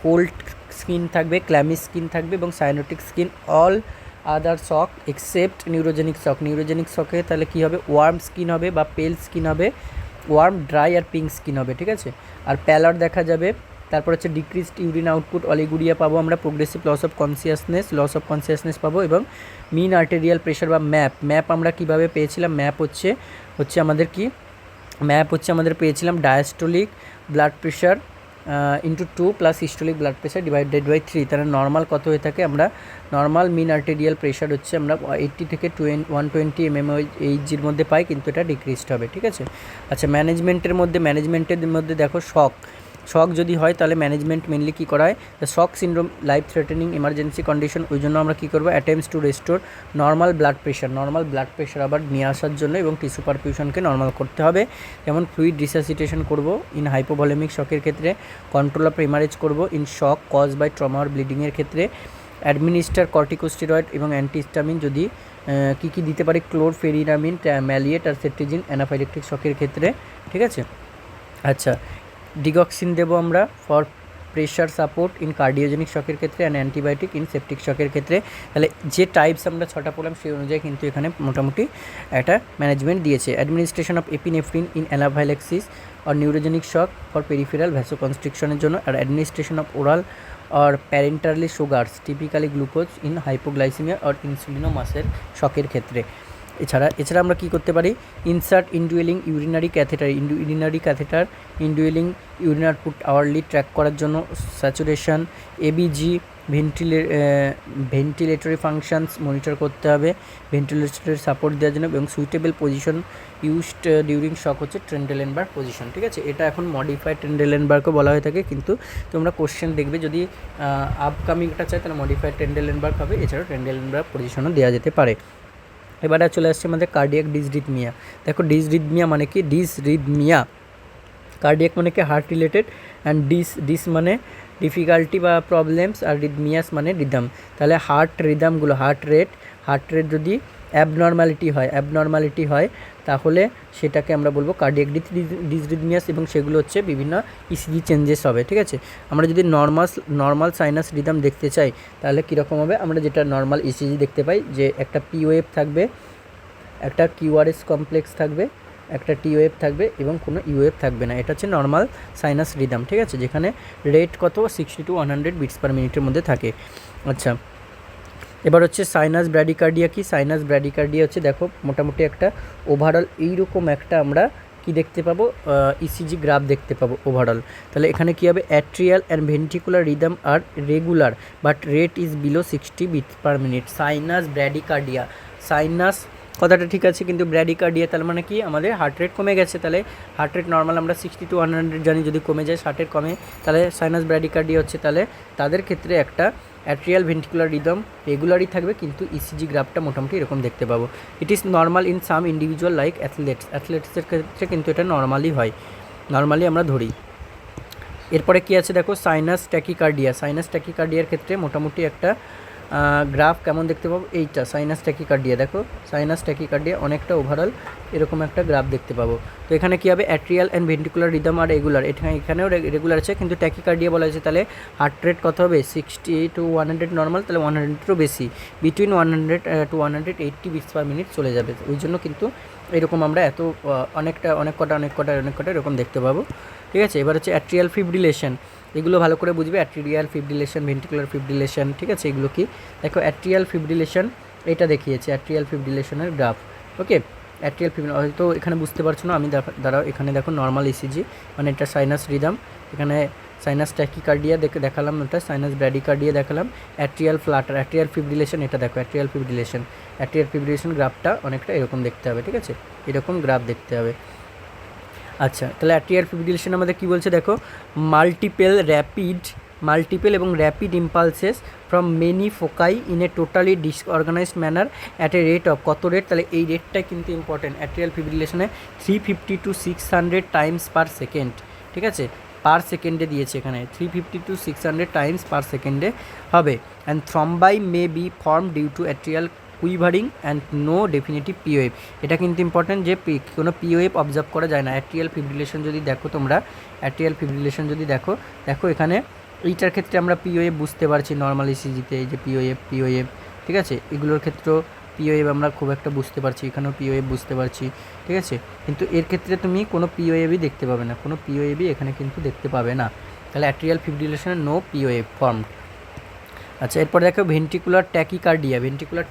[SPEAKER 1] কোল্ড স্কিন থাকবে, ক্ল্যামি স্কিন থাকবে এবং সায়ানোটিক স্কিন। অল আদার শক এক্সেপ্ট নিউরোজেনিক শকে তাহলে কী হবে, ওয়ার্ম স্কিন হবে বা পেল স্কিন হবে, ওয়ার্ম, ড্রাই আর পিঙ্ক স্কিন হবে, ঠিক আছে। আর প্যালার দেখা যাবে। তারপর হচ্ছে ডিক্রিজড ইউরিন আউটপুট, অলিগুরিয়া পাবো আমরা, প্রোগ্রেসিভ লস অফ কনসিয়াসনেস পাবো, এবং মিন আর্টেরিয়াল প্রেশার বা ম্যাপ আমরা কীভাবে পেয়েছিলাম, ম্যাপ হচ্ছে আমাদের পেয়েছিলাম diastolic blood pressure into 2 plus systolic blood pressure divided by 3। তাহলে নর্মাল কত হয়ে থাকে, আমরা নর্মাল মিন আর্টেরিয়াল প্রেশার হচ্ছে আমরা 80 থেকে 120 mmHg মধ্যে পাই, কিন্তু এটা ডিক্রিজড হবে, ঠিক আছে। আচ্ছা, ম্যানেজমেন্টের মধ্যে দেখো শক যদি হয় তাহলে ম্যানেজমেন্ট মেনলি কী করা হয়, shock syndrome life threatening emergency condition, ওই জন্য আমরা কী করবো, attempts two restore normal blood pressure আবার নিয়ে আসার জন্য এবং টিস্যু পারফিউশনকে নর্মাল করতে হবে। যেমন ফ্লুইড রিসাসিটেশন করব ইন হাইপোভলিমিক শকের ক্ষেত্রে, কন্ট্রোল অফ হেমারেজ করব in shock cause by trauma আর ব্লিডিংয়ের ক্ষেত্রে, অ্যাডমিনিস্টার কর্টিকোস্টেরয়েড এবং অ্যান্টিহিস্টামিন যদি কী দিতে পারি, ক্লোরফেরিনামিন, ম্যালিয়েট আর সেট্রিজিন অ্যানাফাইলেকটিক শকের ক্ষেত্রে, ঠিক আছে। আচ্ছা, ডিগক্সিন দেবো আমরা for pressure support in cardiogenic শকের ক্ষেত্রে, অ্যান্ড অ্যান্টিবায়োটিক ইন সেপটিক শকের ক্ষেত্রে। তাহলে যে টাইপস আমরা 6টা পড়লাম সেই অনুযায়ী কিন্তু এখানে মোটামুটি একটা ম্যানেজমেন্ট দিয়েছে। Administration of epinephrine in anaphylaxis আর নিউরোজেনিক শক ফর পেরিফেরাল ভ্যাসোকনস্ট্রিকশনের জন্য, আর অ্যাডমিনিস্ট্রেশন অফ ওরাল আর parenterally sugars typically glucose in hypoglycaemia আর ইনসুলিনোমাসের শকের ক্ষেত্রে। এছাড়া আমরা কী করতে পারি, insert indwelling urinary catheter indwelling urine output hourly track করার জন্য, saturation, ABG, ventilatory functions monitor করতে হবে, ভেন্টিলেটরের সাপোর্ট দেওয়ার জন্য, এবং suitable position used during shock হচ্ছে ট্রেন্ডেলেনবার্গ পজিশন। ঠিক আছে, এটা এখন মডিফাইড ট্রেন্ডেলেনবার্গও বলা হয়ে থাকে, কিন্তু তোমরা কোশ্চেন দেখবে যদি আপকামিংটা চাই তাহলে মডিফাইড ট্রেন্ডেলেনবার্গ হবে, এছাড়াও ট্রেন্ডেলেনবার্গ পজিশনও দেওয়া যেতে পারে। এবারে চলে আসছে আমাদের কার্ডিয়াক ডিসরিথমিয়া। দেখো ডিসরিথমিয়া মানে কি, ডিসরিথমিয়া কার্ডিয়াক মানে কি হার্ট রিলেটেড, অ্যান্ড ডিস মানে ডিফিকাল্টি বা প্রবলেমস, আর রিদমিয়াস মানে রিদম। তাহলে হার্ট রিদমগুলো, হার্ট রেট যদি অ্যাবনর্মালিটি হয় তাহলে সেটাকে আমরা বলবো কার্ডিয়াক ডিসরিথমিয়াস, এবং সেগুলো হচ্ছে বিভিন্ন ইসিজি চেঞ্জেস হবে। ঠিক আছে, আমরা যদি নর্মাল সাইনাস রিদম দেখতে চাই তাহলে কীরকম হবে, আমরা যেটা নর্মাল ইসিজি দেখতে পাই যে একটা পি ওয়েভ থাকবে, একটা কিউআরএস কমপ্লেক্স থাকবে, একটা টি ওয়েভ থাকবে এবং কোনো ইউএভ থাকবে না। এটা হচ্ছে নর্মাল সাইনাস রিদম। ঠিক আছে, যেখানে রেট কত 60 to 100 বিটস পার মিনিটের মধ্যে থাকে। আচ্ছা, এবার হচ্ছে সাইনাস ব্র্যাডিকার্ডিয়া কি, সাইনাস ব্র্যাডিকার্ডিয়া হচ্ছে দেখো মোটামুটি একটা ওভারঅল এইরকম একটা আমরা কি দেখতে পাবো, ইসিজি গ্রাফ দেখতে পাবো ওভারঅল। তাহলে এখানে কী হবে, atrial and ventricular rhythm are regular but rate is below 60 beats per minute. Sinus bradycardia, sinus কথাটা ঠিক আছে, কিন্তু ব্র্যাডিকার্ডিয়া তার মানে কি আমাদের হার্ট রেট কমে গেছে, তাহলে হার্ট রেট নর্মাল আমরা 60 to 100 জানি, যদি কমে যায় 60 কমে তাহলে সাইনাস ব্র্যাডিকার্ডিয়া হচ্ছে। তাহলে তাদের ক্ষেত্রে একটা অ্যাট্রিয়াল ভেন্ট্রিকুলার রিদম রেগুলারই থাকবে, কিন্তু ইসিজি গ্রাফটা মোটামুটি এরকম দেখতে পাবো। It is normal in some individual like অ্যাথলেটসের ক্ষেত্রে কিন্তু এটা নর্মালি হয়, নর্মালি আমরা ধরি। এরপরে কি আছে দেখো, সাইনাস ট্যাকিকার্ডিয়ার ক্ষেত্রে মোটামুটি একটা গ্রাফ কেমন দেখতে পাবো, এইটা সাইনাস ট্যাকিকার্ডিয়া। দেখো সাইনাস ট্যাকিকার্ডিয়া অনেকটা ওভারঅল এরকম একটা গ্রাফ দেখতে পাবো। তো এখানে কী হবে, atrial and ventricular rhythm are regular, এখানেও রেগুলার আছে, কিন্তু ট্যাকিকার্ডিয়া বলা হয়েছে। তাহলে হার্ট রেট কত হবে, 60 to 100 নর্মাল, তাহলে 100-এরও বেশি, between 100 to 180 beats per minute চলে যাবে। ওই জন্য কিন্তু এরকম আমরা অনেক কটা এরকম দেখতে পাবো। ঠিক আছে, এবার হচ্ছে অ্যাট্রিয়াল ফিব্রিলেশন, এগুলো ভালো করে বুঝবে, অ্যাট্রিয়াল ফিব্রিলেশন, ভেন্ট্রিকুলার ফিব্রিলেশন। ঠিক আছে, এগুলো কি দেখো, অ্যাট্রিয়াল ফিব্রিলেশন এটা দেখিয়েছে, অ্যাট্রিয়াল ফিব্রিলেশনের গ্রাফ। ওকে, অ্যাট্রিয়াল ফিব্রিলেশন হয়তো এখানে বুঝতে পারছো না, আমি দাঁড়াও এখানে দেখো নর্মাল ইসিজি মানে এটা সাইনাস রিদম, এখানে সাইনাস ট্যাকিকার্ডিয়া দেখালাম, ওটা সাইনাস ব্র্যাডিকার্ডিয়া দেখালাম, অ্যাট্রিয়াল ফ্লাটার, অ্যাট্রিয়াল ফিব্রিলেশন এটা দেখো, অ্যাট্রিয়াল ফিব্রিলেশন গ্রাফটা অনেকটা এরকম দেখতে হবে। ঠিক আছে, এরকম গ্রাফ দেখতে হবে। আচ্ছা, তাহলে অ্যাট্রিয়াল ফিব্রিলেশন আমাদের কী বলছে দেখো, মাল্টিপল এবং rapid impulses from many foci in a totally disorganised manner at a rate of, কত রেট, তাহলে এই রেটটাই কিন্তু ইম্পর্টেন্ট। অ্যাট্রিয়াল ফিব্রিলেশনে 350 to 600 টাইমস পার সেকেন্ড। ঠিক আছে, পার সেকেন্ডে দিয়েছে এখানে, 350 to 600 টাইমস পার সেকেন্ডে হবে। And thrombi may be form due to atrial quivering and no definitive POF. এটা কিন্তু ইম্পর্টেন্ট যে কোনো পিওএফ অবজার্ভ করা যায় না। অ্যাট্রিয়াল ফিব্রিলেশন যদি দেখো তোমরা, দেখো এখানে এইটার ক্ষেত্রে আমরা পিওএফ বুঝতে পারছি নর্মাল ইসিজিতে, এই যে পিওএফ। ঠিক আছে, এগুলোর ক্ষেত্রেও পিওএফ আমরা খুব একটা বুঝতে পারছি, এখানেও পিওএফ বুঝতে পারছি। ঠিক আছে, কিন্তু এর ক্ষেত্রে তুমি কোনো পিওএফই দেখতে পাবে না, কোনো পিওএফই এখানে কিন্তু দেখতে পাবে না। তাহলে অ্যাট্রিয়াল ফিব্রিলেশনে নো পিওএফ ফর্ম। আচ্ছা, এরপর দেখো ভেন্ট্রিকুলার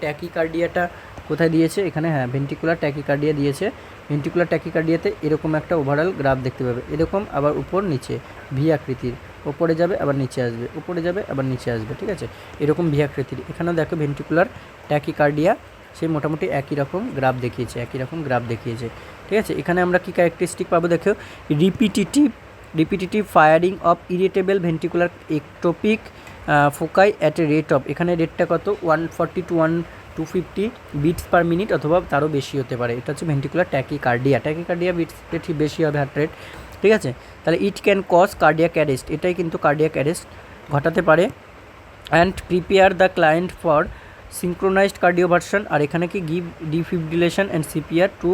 [SPEAKER 1] ট্যাকিকার্ডিয়াটা কোথায় দিয়েছে, এখানে হ্যাঁ ভেন্ট্রিকুলার ট্যাকিকার্ডিয়া দিয়েছে। ভেন্ট্রিকুলার ট্যাকিকার্ডিয়াতে এরকম একটা ওভারঅল গ্রাফ দেখতে পাবে, এরকম আবার উপর নিচে ভি আকৃতির, ওপরে যাবে আবার নিচে আসবে, উপরে যাবে আবার নিচে আসবে। ঠিক আছে, এরকম ভি আকৃতির। এখানেও দেখো ভেন্ট্রিকুলার ট্যাকিকার্ডিয়া সে মোটামুটি একই রকম গ্রাফ দেখিয়েছে। ঠিক আছে, এখানে আমরা কি ক্যারেক্টারিস্টিক পাবো দেখো, repetitive firing of irritable ventricular ectopic foci at a rate of, এখানে রেটটা কত 140 to 250 বিটস পার মিনিট অথবা তারও বেশি হতে পারে। এটা হচ্ছে ভেন্ট্রিকুলার ট্যাকিকার্ডিয়া বিটস বেশি হবে হার্ট রেট। ঠিক আছে, তাহলে it can cause cardiac arrest, এটাই কিন্তু কার্ডিয়াক অ্যারেস্ট ঘটাতে পারে। And prepare the client for synchronised cardioversion, আর এখানে কি give defibrillation and CPR to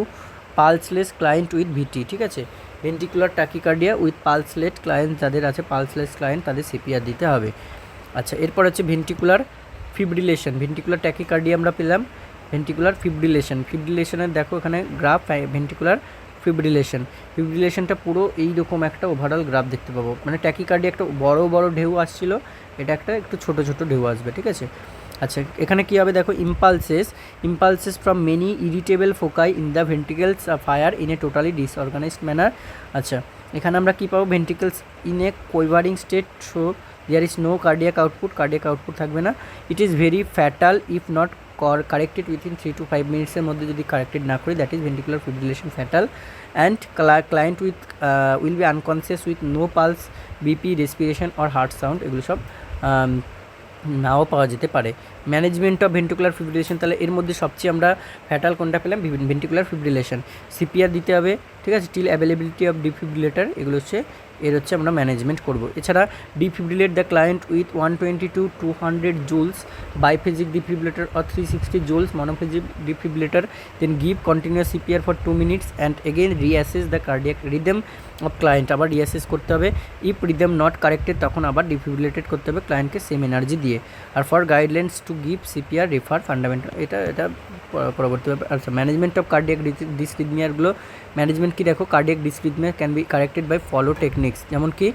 [SPEAKER 1] pulseless client with VT. ঠিক আছে, ventricular tachycardia with pulseless client যাদের আছে, পালসলেস ক্লায়েন্ট তাদের সিপিআর দিতে হবে। আচ্ছা, এরপর হচ্ছে ভেন্ট্রিকুলার ভেন্ট্রিকুলার ট্যাকিকার্ডিয়া আমরা পেলাম, ভেন্ট্রিকুলার ফিব্রিলেশনের দেখো এখানে গ্রাফ, ভেন্ট্রিকুলার ফিব্রিলেশনটা পুরো এইরকম একটা ওভারঅল গ্রাফ দেখতে পাবো, মানে ট্যাকিকার্ডিয়া একটা বড় ঢেউ আসছিল, এটা একটা একটু ছোট ঢেউ আসবে। ঠিক আছে, আচ্ছা, এখানে কী হবে দেখো, impulses from many irritable foci in the ventricles fire in a totally disorganised manner. আচ্ছা, এখানে আমরা কী পাবো, ventricles in a quivering state, so there is no cardiac output থাকবে না। It is very fatal if not corrected within 3 to 5 মিনিটসের মধ্যে যদি কারেক্টেড না করি, that is ventricular fibrillation fatal. And client will be unconscious with no pulse, BP, respiration or heart sound, এগুলো সব নাও পাওয়া যেতে পারে। ম্যানেজমেন্ট অফ ভেন্ট্রিকুলার ফিব্রিলেশন, তাহলে এর মধ্যে সবচেয়ে আমরা ফ্যাটাল কোনটা পেলাম, ভেন্ট্রিকুলার ফিব্রিলেশন। সিপিআর দিতে হবে, ঠিক আছে, টিল অ্যাভেলেবিলিটি অফ ডিফিব্রিলেটর, এগুলো হচ্ছে আমরা ম্যানেজমেন্ট করব। এছাড়া defibrillate the client with 120 to 200 joules biphasic defibrillator or 360 joules monophasic defibrillator, then give continuous CPR for 2 minutes and again reassess the cardiac rhythm of client, আবার reassess করতে হবে। If rhythm not corrected, তখন আবার ডিফিব্রিলেটেড করতে হবে ক্লায়েন্টকে same energy দিয়ে। আর for guidelines to give CPR refer fundamental, এটা পরবর্তীভাবে। আচ্ছা, ম্যানেজমেন্ট অফ কার্ডিয়াক ডিসরিদমিয়ারগুলো ম্যানেজমেন্ট কি দেখো, cardiac dysrhythmia can be corrected by follow techniques, যেমন কি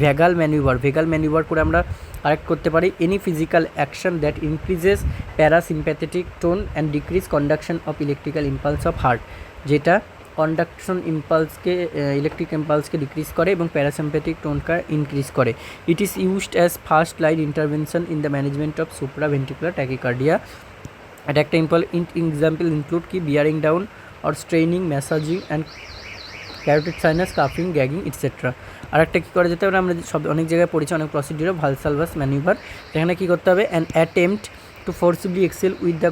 [SPEAKER 1] ভেগাল ম্যানিউভার করে আমরা কারেক্ট করতে পারি। Any physical action that increases parasympathetic tone and decrease conduction of electrical impulse of heart, যেটা কন্ডাকশন ইম্পালসকে ইলেকট্রিক ইম্পালসকে ডিক্রিজ করে এবং প্যারাসিম্প্যাথেটিক টোনকে ইনক্রিজ করে। It is used as first line intervention in the management of supraventricular tachycardia. এটা একটা example include কি bearing down or straining, massaging and carotid sinus, কাফিং, গ্যাগিং ইটসেট্রা। আর একটা কী করা যেতে পারে, আমরা সব অনেক জায়গায় পড়েছি, অনেক প্রসিডিউর ভালসালভাস ম্যানিউভার। এখানে কী করতে হবে, an attempt to forcibly exhale with the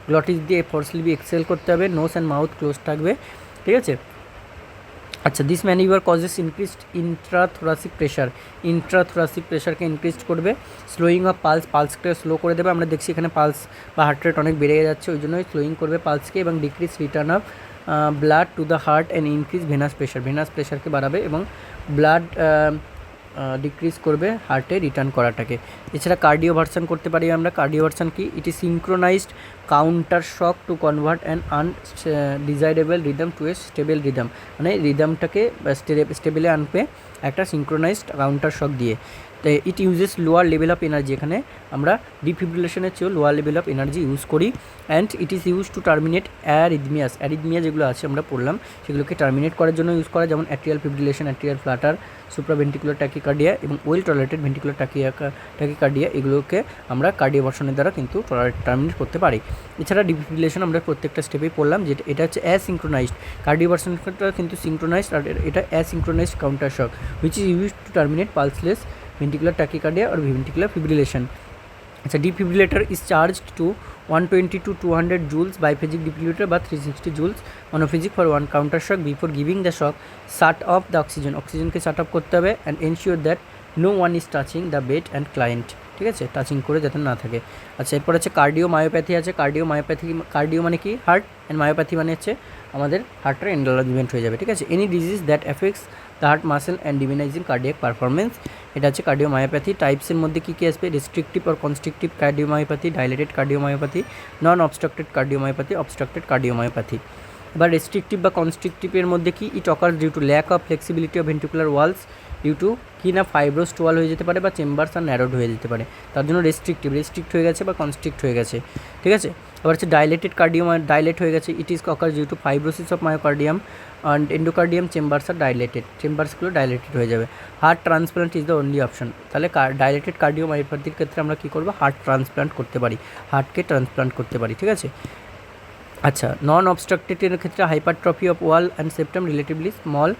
[SPEAKER 1] glottis দিয়ে ফোর্সিবলি এক্সেল করতে হবে, নোজ অ্যান্ড মাউথ ক্লোজ থাকবে, ঠিক আছে। আচ্ছা, দিস ম্যানিউভার কজেস ইনক্রিজড ইন্ট্রাথোরাসিক প্রেশারকে ইনক্রিজ করবে। স্লোয়িং অফ পালসকে স্লো করে দেবে। আমরা দেখছি এখানে পালস বা হার্ট রেট অনেক বেড়ে যাচ্ছে, ওই জন্যই স্লোয়িং করবে পালসকে, এবং decrease return of blood to the heart and increase venous প্রেশারকে বাড়াবে এবং ব্লাড ডিক্রিজ করবে হার্টে রিটার্ন করাটাকে। এছাড়া কার্ডিও ভার্সন করতে পারি আমরা। কার্ডিও ভার্সন কি, it is synchronized counter shock to convert an undesirable rhythm to a stable rhythm, মানে রিদমটাকে স্টেবলে আনবে একটা সিনক্রোনাইজড কাউন্টার শক দিয়ে। It uses lower level of energy, এখানে আমরা ডিফিব্রিলেশনের চেয়েও lower level of energy use করি। And it is use to terminate arrhythmia যেগুলো আছে আমরা পড়লাম, সেগুলোকে টার্মিনেট করার জন্য ইউজ করা, যেমন atrial fibrillation, atrial Flutter, supraventricular tachycardia এবং ওয়েল টলারেটেড ভেন্ট্রিকুলার ট্যাকিকার্ডিয়া, এগুলোকে আমরা কার্ডিওভার্সনের দ্বারা কিন্তু টার্মিনেট করতে পারি। এছাড়া ডিফিব্রিলেশন আমরা প্রত্যেকটা স্টেপেই পড়লাম, যেটা এটা হচ্ছে অ্যাসিঙ্ক্রোনাইজড। কার্ডিওভার্সনটা কিন্তু সিঙ্ক্রোনাইজড, আর এটা asynchronized counter shock which is use to terminate pulseless ventricular tachycardia or ventricular fibrillation. আচ্ছা, defibrillator is charged to 120 to 200 joules biphasic defibrillator বা 360 joules monophasic for one counter shock. Before giving the shock, shut off the অক্সিজেনকে shut off করতে হবে and ensure that no one is touching the bed and client, ঠিক আছে, touching করে যাতে না থাকে। আচ্ছা, এরপর হচ্ছে কার্ডিওমায়োপ্যাথি আছে। কার্ডিও মানে কি, হার্ট, অ্যান্ড মায়োপ্যাথি মানে হচ্ছে আমাদের হার্টের এনলার্জমেন্ট হয়ে যাবে, ঠিক আছে। Any disease that affects the heart muscle and diminishing cardiac performance, এটা হচ্ছে কার্ডিওমায়োপ্যাথি। টাইপসের মধ্যে কী কী আসবে, রেস্ট্রিকটিভ আর constrictive cardiomyopathy, dilated cardiomyopathy, non obstructed cardiomyopathy, obstructed cardiomyopathy. এবার রেস্ট্রিকটিভ বা কনস্ট্রিকটিভের মধ্যে কি, it occurs due to lack of flexibility of ventricular walls, due to কি না ফাইব্রোস টোয়াল হয়ে যেতে পারে বা চেম্বার্স আর ন্যারোড হয়ে যেতে পারে, তার জন্য রেস্ট্রিক্ট হয়ে গেছে বা কনস্ট্রিক্ট হয়ে গেছে, ঠিক আছে। আবার হচ্ছে ডাইলেট হয়ে গেছে, it is occurs due to fibrosis of myocardium and endocardium chambers আর চেম্বার্সগুলো ডাইলেটেড হয়ে যাবে। Heart transplant is the only option. তাহলে ডাইলেটেড কার্ডিওমায়োপ্যাথির ক্ষেত্রে আমরা কী করবো, হার্টকে ট্রান্সপ্লান্ট করতে পারি, ঠিক আছে। আচ্ছা, নন অবস্ট্রাক্টেডের ক্ষেত্রে hypertrophy of wall and septum, relatively small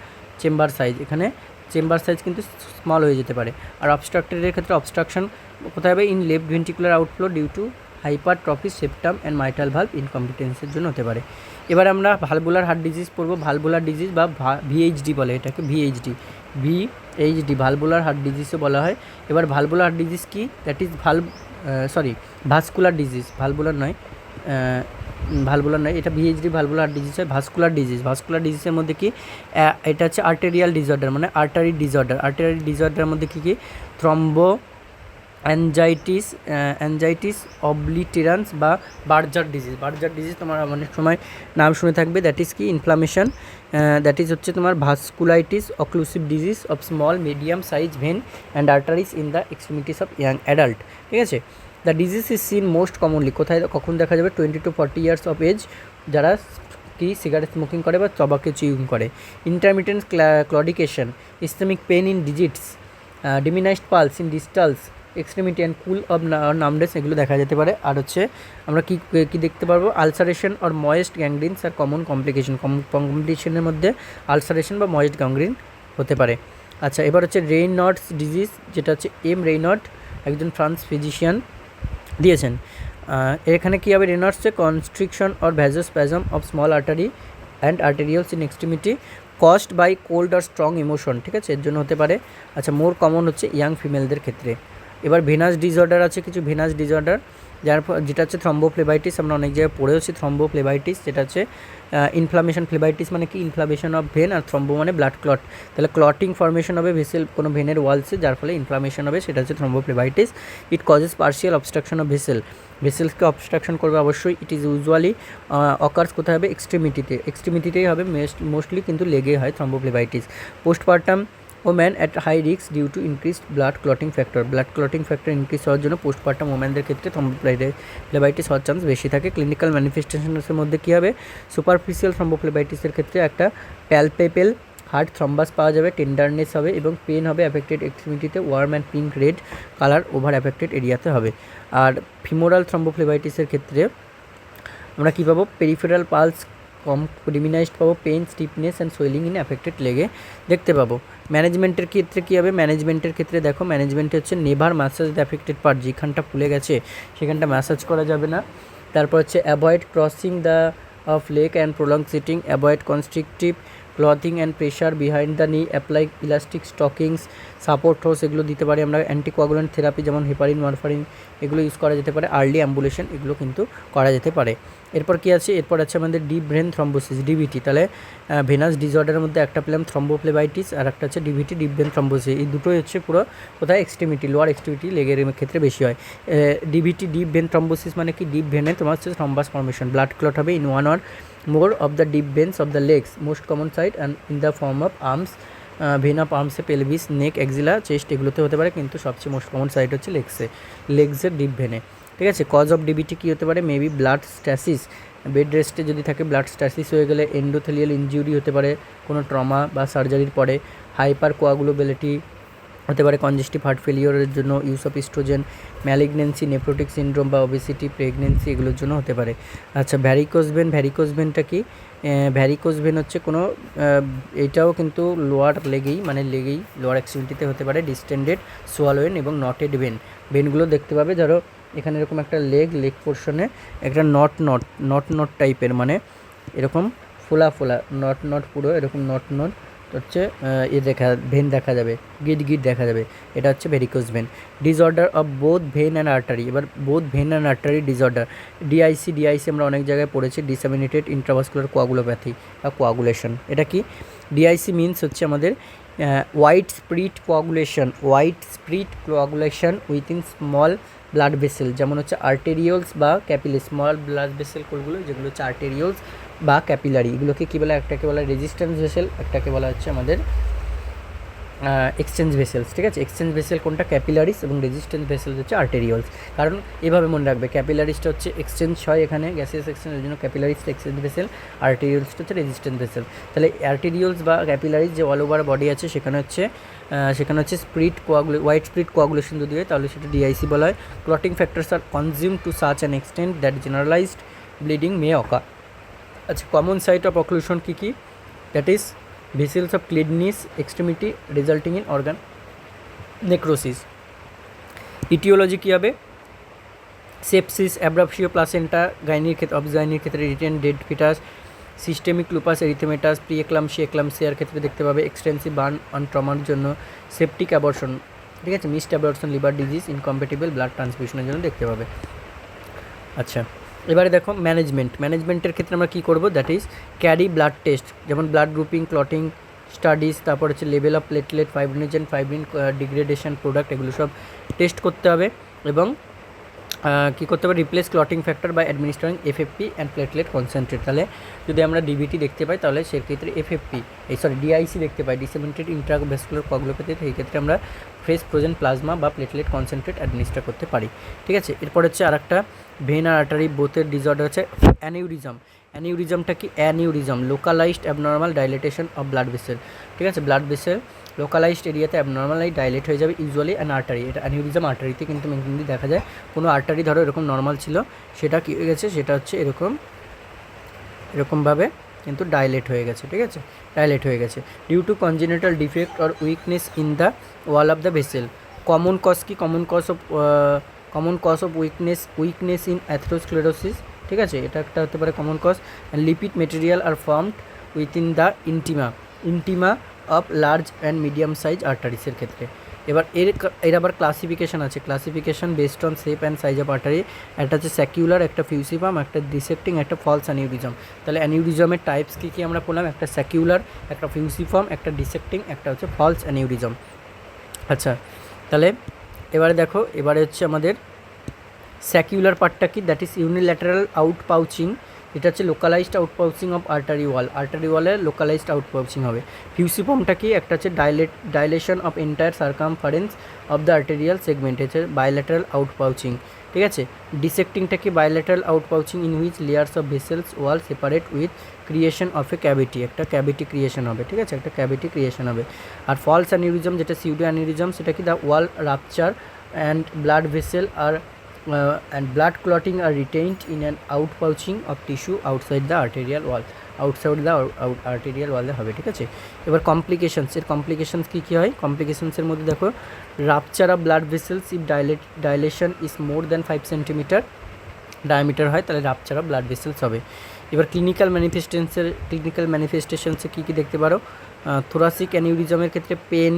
[SPEAKER 1] chamber size, এখানে চেম্বার সাইজ কিন্তু স্মল হয়ে যেতে পারে। আর অবস্ট্রাক্টেডের ক্ষেত্রে অবস্ট্রাকশন কোথায় হবে, in left ventricular outflow due to hypertrophy septum and mitral valve ইনকম্পিটেন্সের জন্য হতে পারে। এবার আমরা ভালভুলার হার্ট ডিজিজ পড়বো। ভালভুলার ডিজিজ বা ভিএইচডি বলে এটাকে, ভিএইচডি ভালভুলার হার্ট ডিজিজও বলা হয়। এবার ভালভুলার হার্ট ডিজিজ কি, that is vascular disease, valvular নয়, এটা ভিএইচডি ভালভুলার হার্ট ডিজিজ হয়। ভাস্কুলার ডিজিজের মধ্যে কি, এটা হচ্ছে আর্টেরিয়াল ডিসঅর্ডার, মানে আর্টারি ডিসঅর্ডারের মধ্যে কী কী, থ্রম্বো অ্যানজাইটিস অবলিটেরান্স বা বার্জার ডিজিজ তোমার অনেক সময় নাম শুনে থাকবে। দ্যাট ইজ কি, ইনফ্লামেশন, দ্যাট ইজ হচ্ছে তোমার vasculitis occlusive disease of small medium size vein and arteries in the extremities of young adult, ঠিক আছে। The disease is seen most commonly, কোথায় কখন দেখা যাবে? 20 to 40 ইয়ার্স অফ এজ, যারা কি সিগারেট স্মোকিং করে বা তবাকে চিউইং করে। Intermittent claudication, ischaemic pain in digits, diminished pulse in distals extremity and cool of নামডেস, এগুলো দেখা যেতে পারে। আর হচ্ছে আমরা কি দেখতে পারবো? Ulceration or moist gangrenes are common complication, কমপ্লিকেশনের মধ্যে আলসারেশন বা ময়েস্ট গ্যাংগ্রিন হতে পারে। আচ্ছা, এবার হচ্ছে রেইনল্ডস ডিজিজ, যেটা হচ্ছে রেইনল্ড, একজন ফ্রান্স ফিজিশিয়ান দিয়েছেন। এখানে কী হবে? রেনল্ডসে constriction or vasospasm of small artery and arterioles in extremity caused by cold আর স্ট্রং ইমোশন, ঠিক আছে, এর জন্য হতে পারে। আচ্ছা, মোর কমন হচ্ছে ইয়াং ফিমেলদের ক্ষেত্রে। এবার ভেনাস ডিসঅর্ডার আছে কিছু, ভেনাস ডিসঅর্ডার যেটা হচ্ছে থ্রম্বোফ্লেবাইটিস, আমরা অনেক জায়গায় পড়েওছি থ্রম্বোফ্লেবাইটিস, যেটা হচ্ছে ইনফ্লামেশন। ফ্লেবাইটিস মানে কি? ইনফ্লামেশন অফ ভেন, আর থ্রম্বো মানে ব্লাড ক্লট, তাহলে ক্লটিং ফর্মেশন হবে ভেসেল কোনো ভেনের ওয়ালসে, যার ফলে ইনফ্লামেশন হবে, সেটা হচ্ছে thrombophlebitis. It causes partial obstruction of ভেসেলসকে অবস্ট্রাকশন করবে অবশ্যই। ইট ইজ ইউজুয়ালি অকার্স কোথায় হবে? এক্সট্রিমিটিতেই হবে মোস্টলি, কিন্তু লেগে হয় thrombophlebitis. Postpartum woman at high risk due to increased blood clotting factor increase হওয়ার জন্য পোস্টপার্টাম ওম্যানদের ক্ষেত্রে থ্রম্বোফ্লেবাইটিস হওয়ার চান্স বেশি থাকে। ক্লিনিক্যাল ম্যানিফেস্টেশনের মধ্যে কী হবে? সুপারফিশিয়াল থ্রম্বোফ্লেবাইটিসের ক্ষেত্রে একটা প্যালপেবল হার্ট থ্রম্বাস পাওয়া যাবে, টেন্ডারনেস হবে এবং পেন হবে অ্যাফেক্টেড এক্সট্রিমিটিতে, warm and pink red colour over affected এরিয়াতে হবে। আর ফিমোরাল থ্রম্বোফ্লেবাইটিসের ক্ষেত্রে আমরা কী পাবো? পেরিফেরাল পালস কম, ডিমিনাইজড পাবো, pain, stiffness and swelling in affected লেগে দেখতে পাবো। ম্যানেজমেন্টের ক্ষেত্রে কী হবে? ম্যানেজমেন্টের ক্ষেত্রে দেখো, ম্যানেজমেন্টে হচ্ছে never massage the affected part, যেখানটা ফুলে গেছে সেখানটা ম্যাসাজ করা যাবে না। তারপর হচ্ছে avoid crossing the of leg and prolong sitting, avoid constrictive clothing and pressure behind the knee, apply elastic stockings, support hose, এগুলো দিতে পারি আমরা। অ্যান্টিকোয়াগুলেন্ট থেরাপি যেমন হেপারিন, ওয়ারফারিন, এগুলো ইউজ করা যেতে পারে। আর্লি অ্যাম্বুলেশন, এগুলো কিন্তু করা যেতে পারে। এরপর কি আছে? এরপর আছে আমাদের ডিপ ভেন থ্রম্বোসিস, ডিভিটি। তাহলে ভেনাস ডিসঅর্ডারের মধ্যে একটা পেলাম থ্রম্বোফ্লেবাইটিস, আর একটা হচ্ছে ডিভিটি, ডিপ ভেন থ্রম্বোসিস। এই দুটোই হচ্ছে পুরো কোথায়? এক্সট্রিমিটি, লোয়ার এক্সট্রিমিটি লেগের ক্ষেত্রে বেশি হয়। ডিভিটি, ডিপ ভেন থ্রম্বোসিস মানে কি? ডিপ ভেনে তোমার হচ্ছে থ্রম্বাস ফর্মেশন, ব্লাড ক্লট হবে in one or more of the deep veins of the legs, most common side and in the form of arms, vein of আর্মসে পেলভিস, নেক, এক্সিলা, চেস্ট, এগুলোতে হতে পারে, কিন্তু সবচেয়ে মোস্ট কমন সাইড হচ্ছে লেগসের deep ভেনে, ঠিক আছে। কজ অফ ডিবিটি কী হতে পারে? মেবি ব্লাড স্ট্যাসিস, বেড রেস্টে যদি থাকে ব্লাড স্ট্যাসিস হয়ে গেলে, এন্ডোথেলিয়াল ইনজুরি হতে পারে কোনো ট্রমা বা সার্জারির পরে, হাইপার কোয়াগুলোবিলিটি হতে পারে কনজেস্টিভ হার্ট ফেলিওরের জন্য, use of oestrogen, malignancy, nephrotic syndrome বা ওবেসিটি, প্রেগনেন্সি, এগুলোর জন্য হতে পারে। আচ্ছা, ভ্যারিকোজ ভেনটা কি? ভ্যারিকোজ ভেন হচ্ছে কোনো এটাও কিন্তু লোয়ার লেগেই লোয়ার এক্সট্রিমিটিতে হতে পারে, ডিস্টেন্ডেড, সোয়ালোয়েন এবং নটেড ভেনগুলো দেখতে পাবে। ধরো এখানে এরকম একটা লেগ পোর্শনে একটা নট টাইপের, মানে এরকম ফোলা নট পুরো এরকম নট হচ্ছে ভেন দেখা যাবে, গিট দেখা যাবে, এটা হচ্ছে varicose vein. Disorder of both vein and artery, এবার both vein and artery disorder, DIC আমরা অনেক জায়গায় পড়েছি, ডিসামিনেটেড ইন্ট্রাভাস্কুলার কোয়াগুলোপ্যাথি বা কোয়াগুলেশন। এটা কি? ডিআইসি মিনস হচ্ছে আমাদের widespread coagulation within small blood vessel, যেমন হচ্ছে আর্টেরিওলস বা ক্যাপিলারি, স্মল ব্লাড ভেসেল কোলগুলো যেগুলো হচ্ছে আর্টেরিওলস বা ক্যাপিলারি, এগুলোকে কী বলা? একটাকে বলা রেজিস্ট্যান্স ভেসেল, একটাকে বলা হচ্ছে আমাদের এক্সচেঞ্জ ভেসেলস, ঠিক আছে। এক্সচেঞ্জ ভেসেল কোনটা? ক্যাপিলারিস, এবং রেজিস্ট্যান্স ভেসেল হচ্ছে আর্টেরিওলস। কারণ এভাবে মনে রাখবে, ক্যাপিলারিসটা হচ্ছে এক্সচেঞ্জ হয় এখানে গ্যাসিয়াস এক্সচেঞ্জ, এর জন্য ক্যাপিলারিসটা এক্সচেঞ্জ ভেসেল, আর্টেরিওলসটা হচ্ছে রেজিস্ট্যান্স ভেসেল। তাহলে আর্টেরিওলস বা ক্যাপিলারিস যে অল ওভার বডি আছে সেখানে হচ্ছে হোয়াইট স্প্রিট কোয়াগুলেশন যদি হয় তাহলে সেটা ডিআইসি বলা হয়। Clotting factors are consume to such an extent that generalized bleeding may occur. আচ্ছা, কমন সাইট অফ অক্লুশন কী কী? That is vessels of kidneys extremity resulting in organ necrosis. Aetiology কী হবে? সেপসিস, অ্যাব্রাপশিও প্লাসেন্টা, গাইনির ক্ষেত্রে retained dead foetus, systemic lupus erythematosus, pre এক্লামসিয়ার ক্ষেত্রে দেখতে পাবে, এক্সটেন্সিভ বার্ন অন ট্রমার জন্য, সেপটিক অ্যাবর্শন, ঠিক আছে, missed abortion, liver disease, incompatible blood ট্রান্সফিউশনের জন্য দেখতে পাবে। আচ্ছা, এবারে দেখো ম্যানেজমেন্টের ক্ষেত্রে আমরা কী করবো? That is carry blood test, যেমন ব্লাড গ্রুপিং, ক্লটিং স্টাডিজ, তারপর হচ্ছে level of platelet, fibrin degradation product, এগুলো সব টেস্ট করতে হবে। এবং কী করতে পারি, replace clotting factor by administering FFP and platelet concentrate. তাহলে যদি আমরা ডিবিটি দেখতে পাই তাহলে সেক্ষেত্রে এফএফপি ডিআইসি দেখতে পাই, ডিসেমিনেটেড ইন্ট্রাভেসকুলার কোয়াগুলোপ্যাথি, সেই ক্ষেত্রে আমরা ফ্রেশ ফ্রোজেন প্লাজমা বা প্লেটলেট কনসেন্ট্রেট অ্যাডমিনিস্টার করতে পারি। ঠিক আছে, এরপর হচ্ছে আর একটা ভেন আর আর্টারি বোথের ডিসঅর্ডার হচ্ছে অ্যানিউরিজম। অ্যানিউরিজমটা কি, aneurysm localised abnormal dilatation of blood vessel. ঠিক আছে, ব্লাড ভেসেল লোকালাইজড এরিয়াতে অ্যাবনর্মালি ডাইলেট হয়ে যাবে, ইউজুয়ালি অ্যান আর্টারি। এটা অ্যানিউরিজম আর্টারিতে কিন্তু মেনলি দেখা যায়। কোনো আর্টারি ধরো এরকম নর্মাল ছিল, সেটা কী হয়ে গেছে, সেটা হচ্ছে এরকমভাবে কিন্তু ডাইলেট হয়ে গেছে। ঠিক আছে, ডাইলেট হয়ে গেছে due to congenital defect or weakness in the wall of the vessel. Common cause কি, common cause of weakness in atherosclerosis. ঠিক আছে, এটা একটা হতে পারে common cause. Lipid material are formed within the intima of large and medium size আর্টারিসের ক্ষেত্রে। এবার এর আবার ক্লাসিফিকেশান আছে, classification based on shape and size of artery. একটা হচ্ছে স্যাকিউলার, একটা ফিউসিফার্ম, একটা ডিসেক্টিং, একটা ফলস অ্যানিউরিজম। তাহলে অ্যানিউরিজমের টাইপস কী আমরা বললাম, একটা স্যাকিউলার, একটা ফিউসিফার্ম, একটা ডিসেক্টিং, একটা হচ্ছে ফলস অ্যানিউরিজম। আচ্ছা, তাহলে এবারে দেখো, এবারে হচ্ছে আমাদের স্যাকিউলার পার্টটা কি, that is unilateral out pouching. এটা হচ্ছে localized out pouching of artery ওয়ালের লোকালাইজড আউট পাউচিং হবে। ফিউসিফর্মটা কি, একটা হচ্ছে dilation of entire circumference of the arterial segment, হচ্ছে বাইল্যাটারাল আউট পাউচিং। ঠিক আছে, ডিসেক্টিংটা কি, bilateral out pouching in which layers of vessels wall separate with creation of a cavity, একটা ক্যাভিটি ক্রিয়েশন হবে। ঠিক আছে, একটা ক্যাভিটি ক্রিয়েশন হবে। আর ফলস অ্যানিউরিজম যেটা সিউডো অ্যানিউরিজম, সেটা কি, the wall rupture and blood vessel আর and blood clotting are retained in an outpouching of tissue outside the arterial wall, arterial ওয়ালে হবে। ঠিক আছে, এবার কমপ্লিকেশনস কী হয়, কমপ্লিকেশনসের মধ্যে দেখো, rupture of blood vessels if dilation is more than 5 centimetre diameter হয়, তাহলে রাপচার অফ ব্লাড ভেসেলস হবে। এবার ক্লিনিক্যাল ম্যানিফেস্টেশনসে কী কী দেখতে পারো, থোরাসিক অ্যানিউরিজমের ক্ষেত্রে পেন,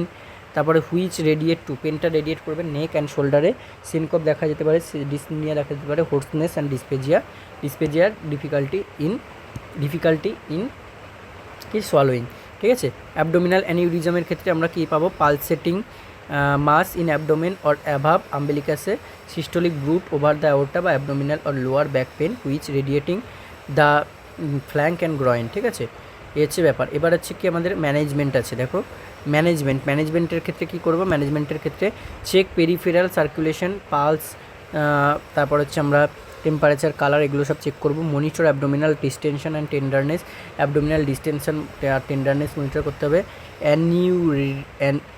[SPEAKER 1] তারপরে হুইচ রেডিয়েট টু, পেনটা রেডিয়েট করবে নেক অ্যান্ড শোল্ডারে, সিনকপ দেখা যেতে পারে, ডিসনিয়া দেখা যেতে পারে, হোর্সনেস অ্যান্ড ডিসপেজিয়ার ডিফিকাল্টি ইন কি সোয়ালোয়িং। ঠিক আছে, অ্যাবডোমিনাল অ্যানিউরিজমের ক্ষেত্রে আমরা কী পাবো, pulsating mass in abdomen or above আম্বেলিকাসে, systolic bruit over the aorta বা abdominal or lower back pain which radiating the flank and groin. ঠিক আছে, এ হচ্ছে ব্যাপার। এবার হচ্ছে কি আমাদের ম্যানেজমেন্ট আছে, দেখো ম্যানেজমেন্টের ক্ষেত্রে কী করবো, ম্যানেজমেন্টের ক্ষেত্রে চেক পেরিফেরাল সার্কুলেশন, পালস, তারপর হচ্ছে আমরা টেম্পারেচার, কালার, এগুলো সব চেক করবো। Monitor abdominal distension and tenderness, abdominal distension আর টেন্ডারনেস মনিটর করতে হবে।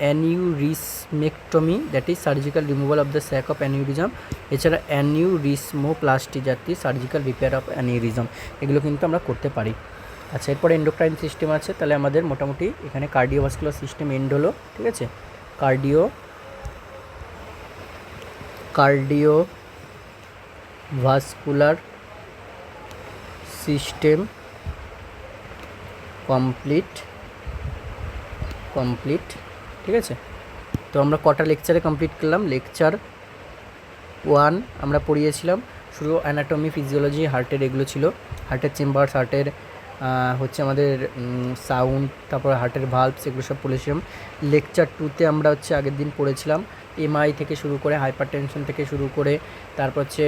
[SPEAKER 1] Aneurysmectomy, that is surgical removal of the sac of aneurysm. এছাড়া অ্যানিউরিসমোপ্লাস্টি জাতীয় সার্জিক্যাল রিপেয়ার অফ অ্যানিউরিজম, এগুলো কিন্তু আমরা করতে পারি। আচ্ছা, এরপরে এন্ডোক্রাইন সিস্টেম আছে। তাহলে আমাদের মোটামুটি এখানে কার্ডিওভাস্কুলার সিস্টেম এন্ড হলো। ঠিক আছে, কার্ডিওভাস্কুলার সিস্টেম কমপ্লিট। ঠিক আছে, তো আমরা কটা লেকচারে কমপ্লিট করলাম, লেকচার 1 আমরা পড়িয়েছিলাম শুধু অ্যানাটমি, ফিজিওলজি, হার্টের, এগুলো ছিল, হার্টের চেম্বার্স, হার্টের হচ্ছে আমাদের সাউন্ড, তারপর হার্টের ভালভস, এগুলো সব পড়েছিলাম। লেকচার 2তে আমরা হচ্ছে আগের দিন পড়েছিলাম এমআই থেকে শুরু করে, হাইপার টেনশন থেকে শুরু করে, তারপর হচ্ছে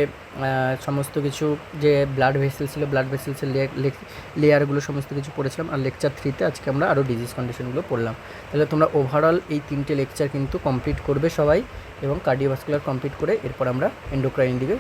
[SPEAKER 1] সমস্ত কিছু যে ব্লাড ভেসেল ছিল, ব্লাড ভেসেলসের লেয়ারগুলো সমস্ত কিছু পড়েছিলাম। আর লেকচার 3তে আজকে আমরা আরও ডিজিজ কন্ডিশনগুলো পড়লাম। তাহলে তোমরা ওভারঅল এই 3টে লেকচার কিন্তু কমপ্লিট করবে সবাই, এবং কার্ডিওভাস্কুলার কমপ্লিট করে এরপর আমরা এন্ডোক্রাইন দিকে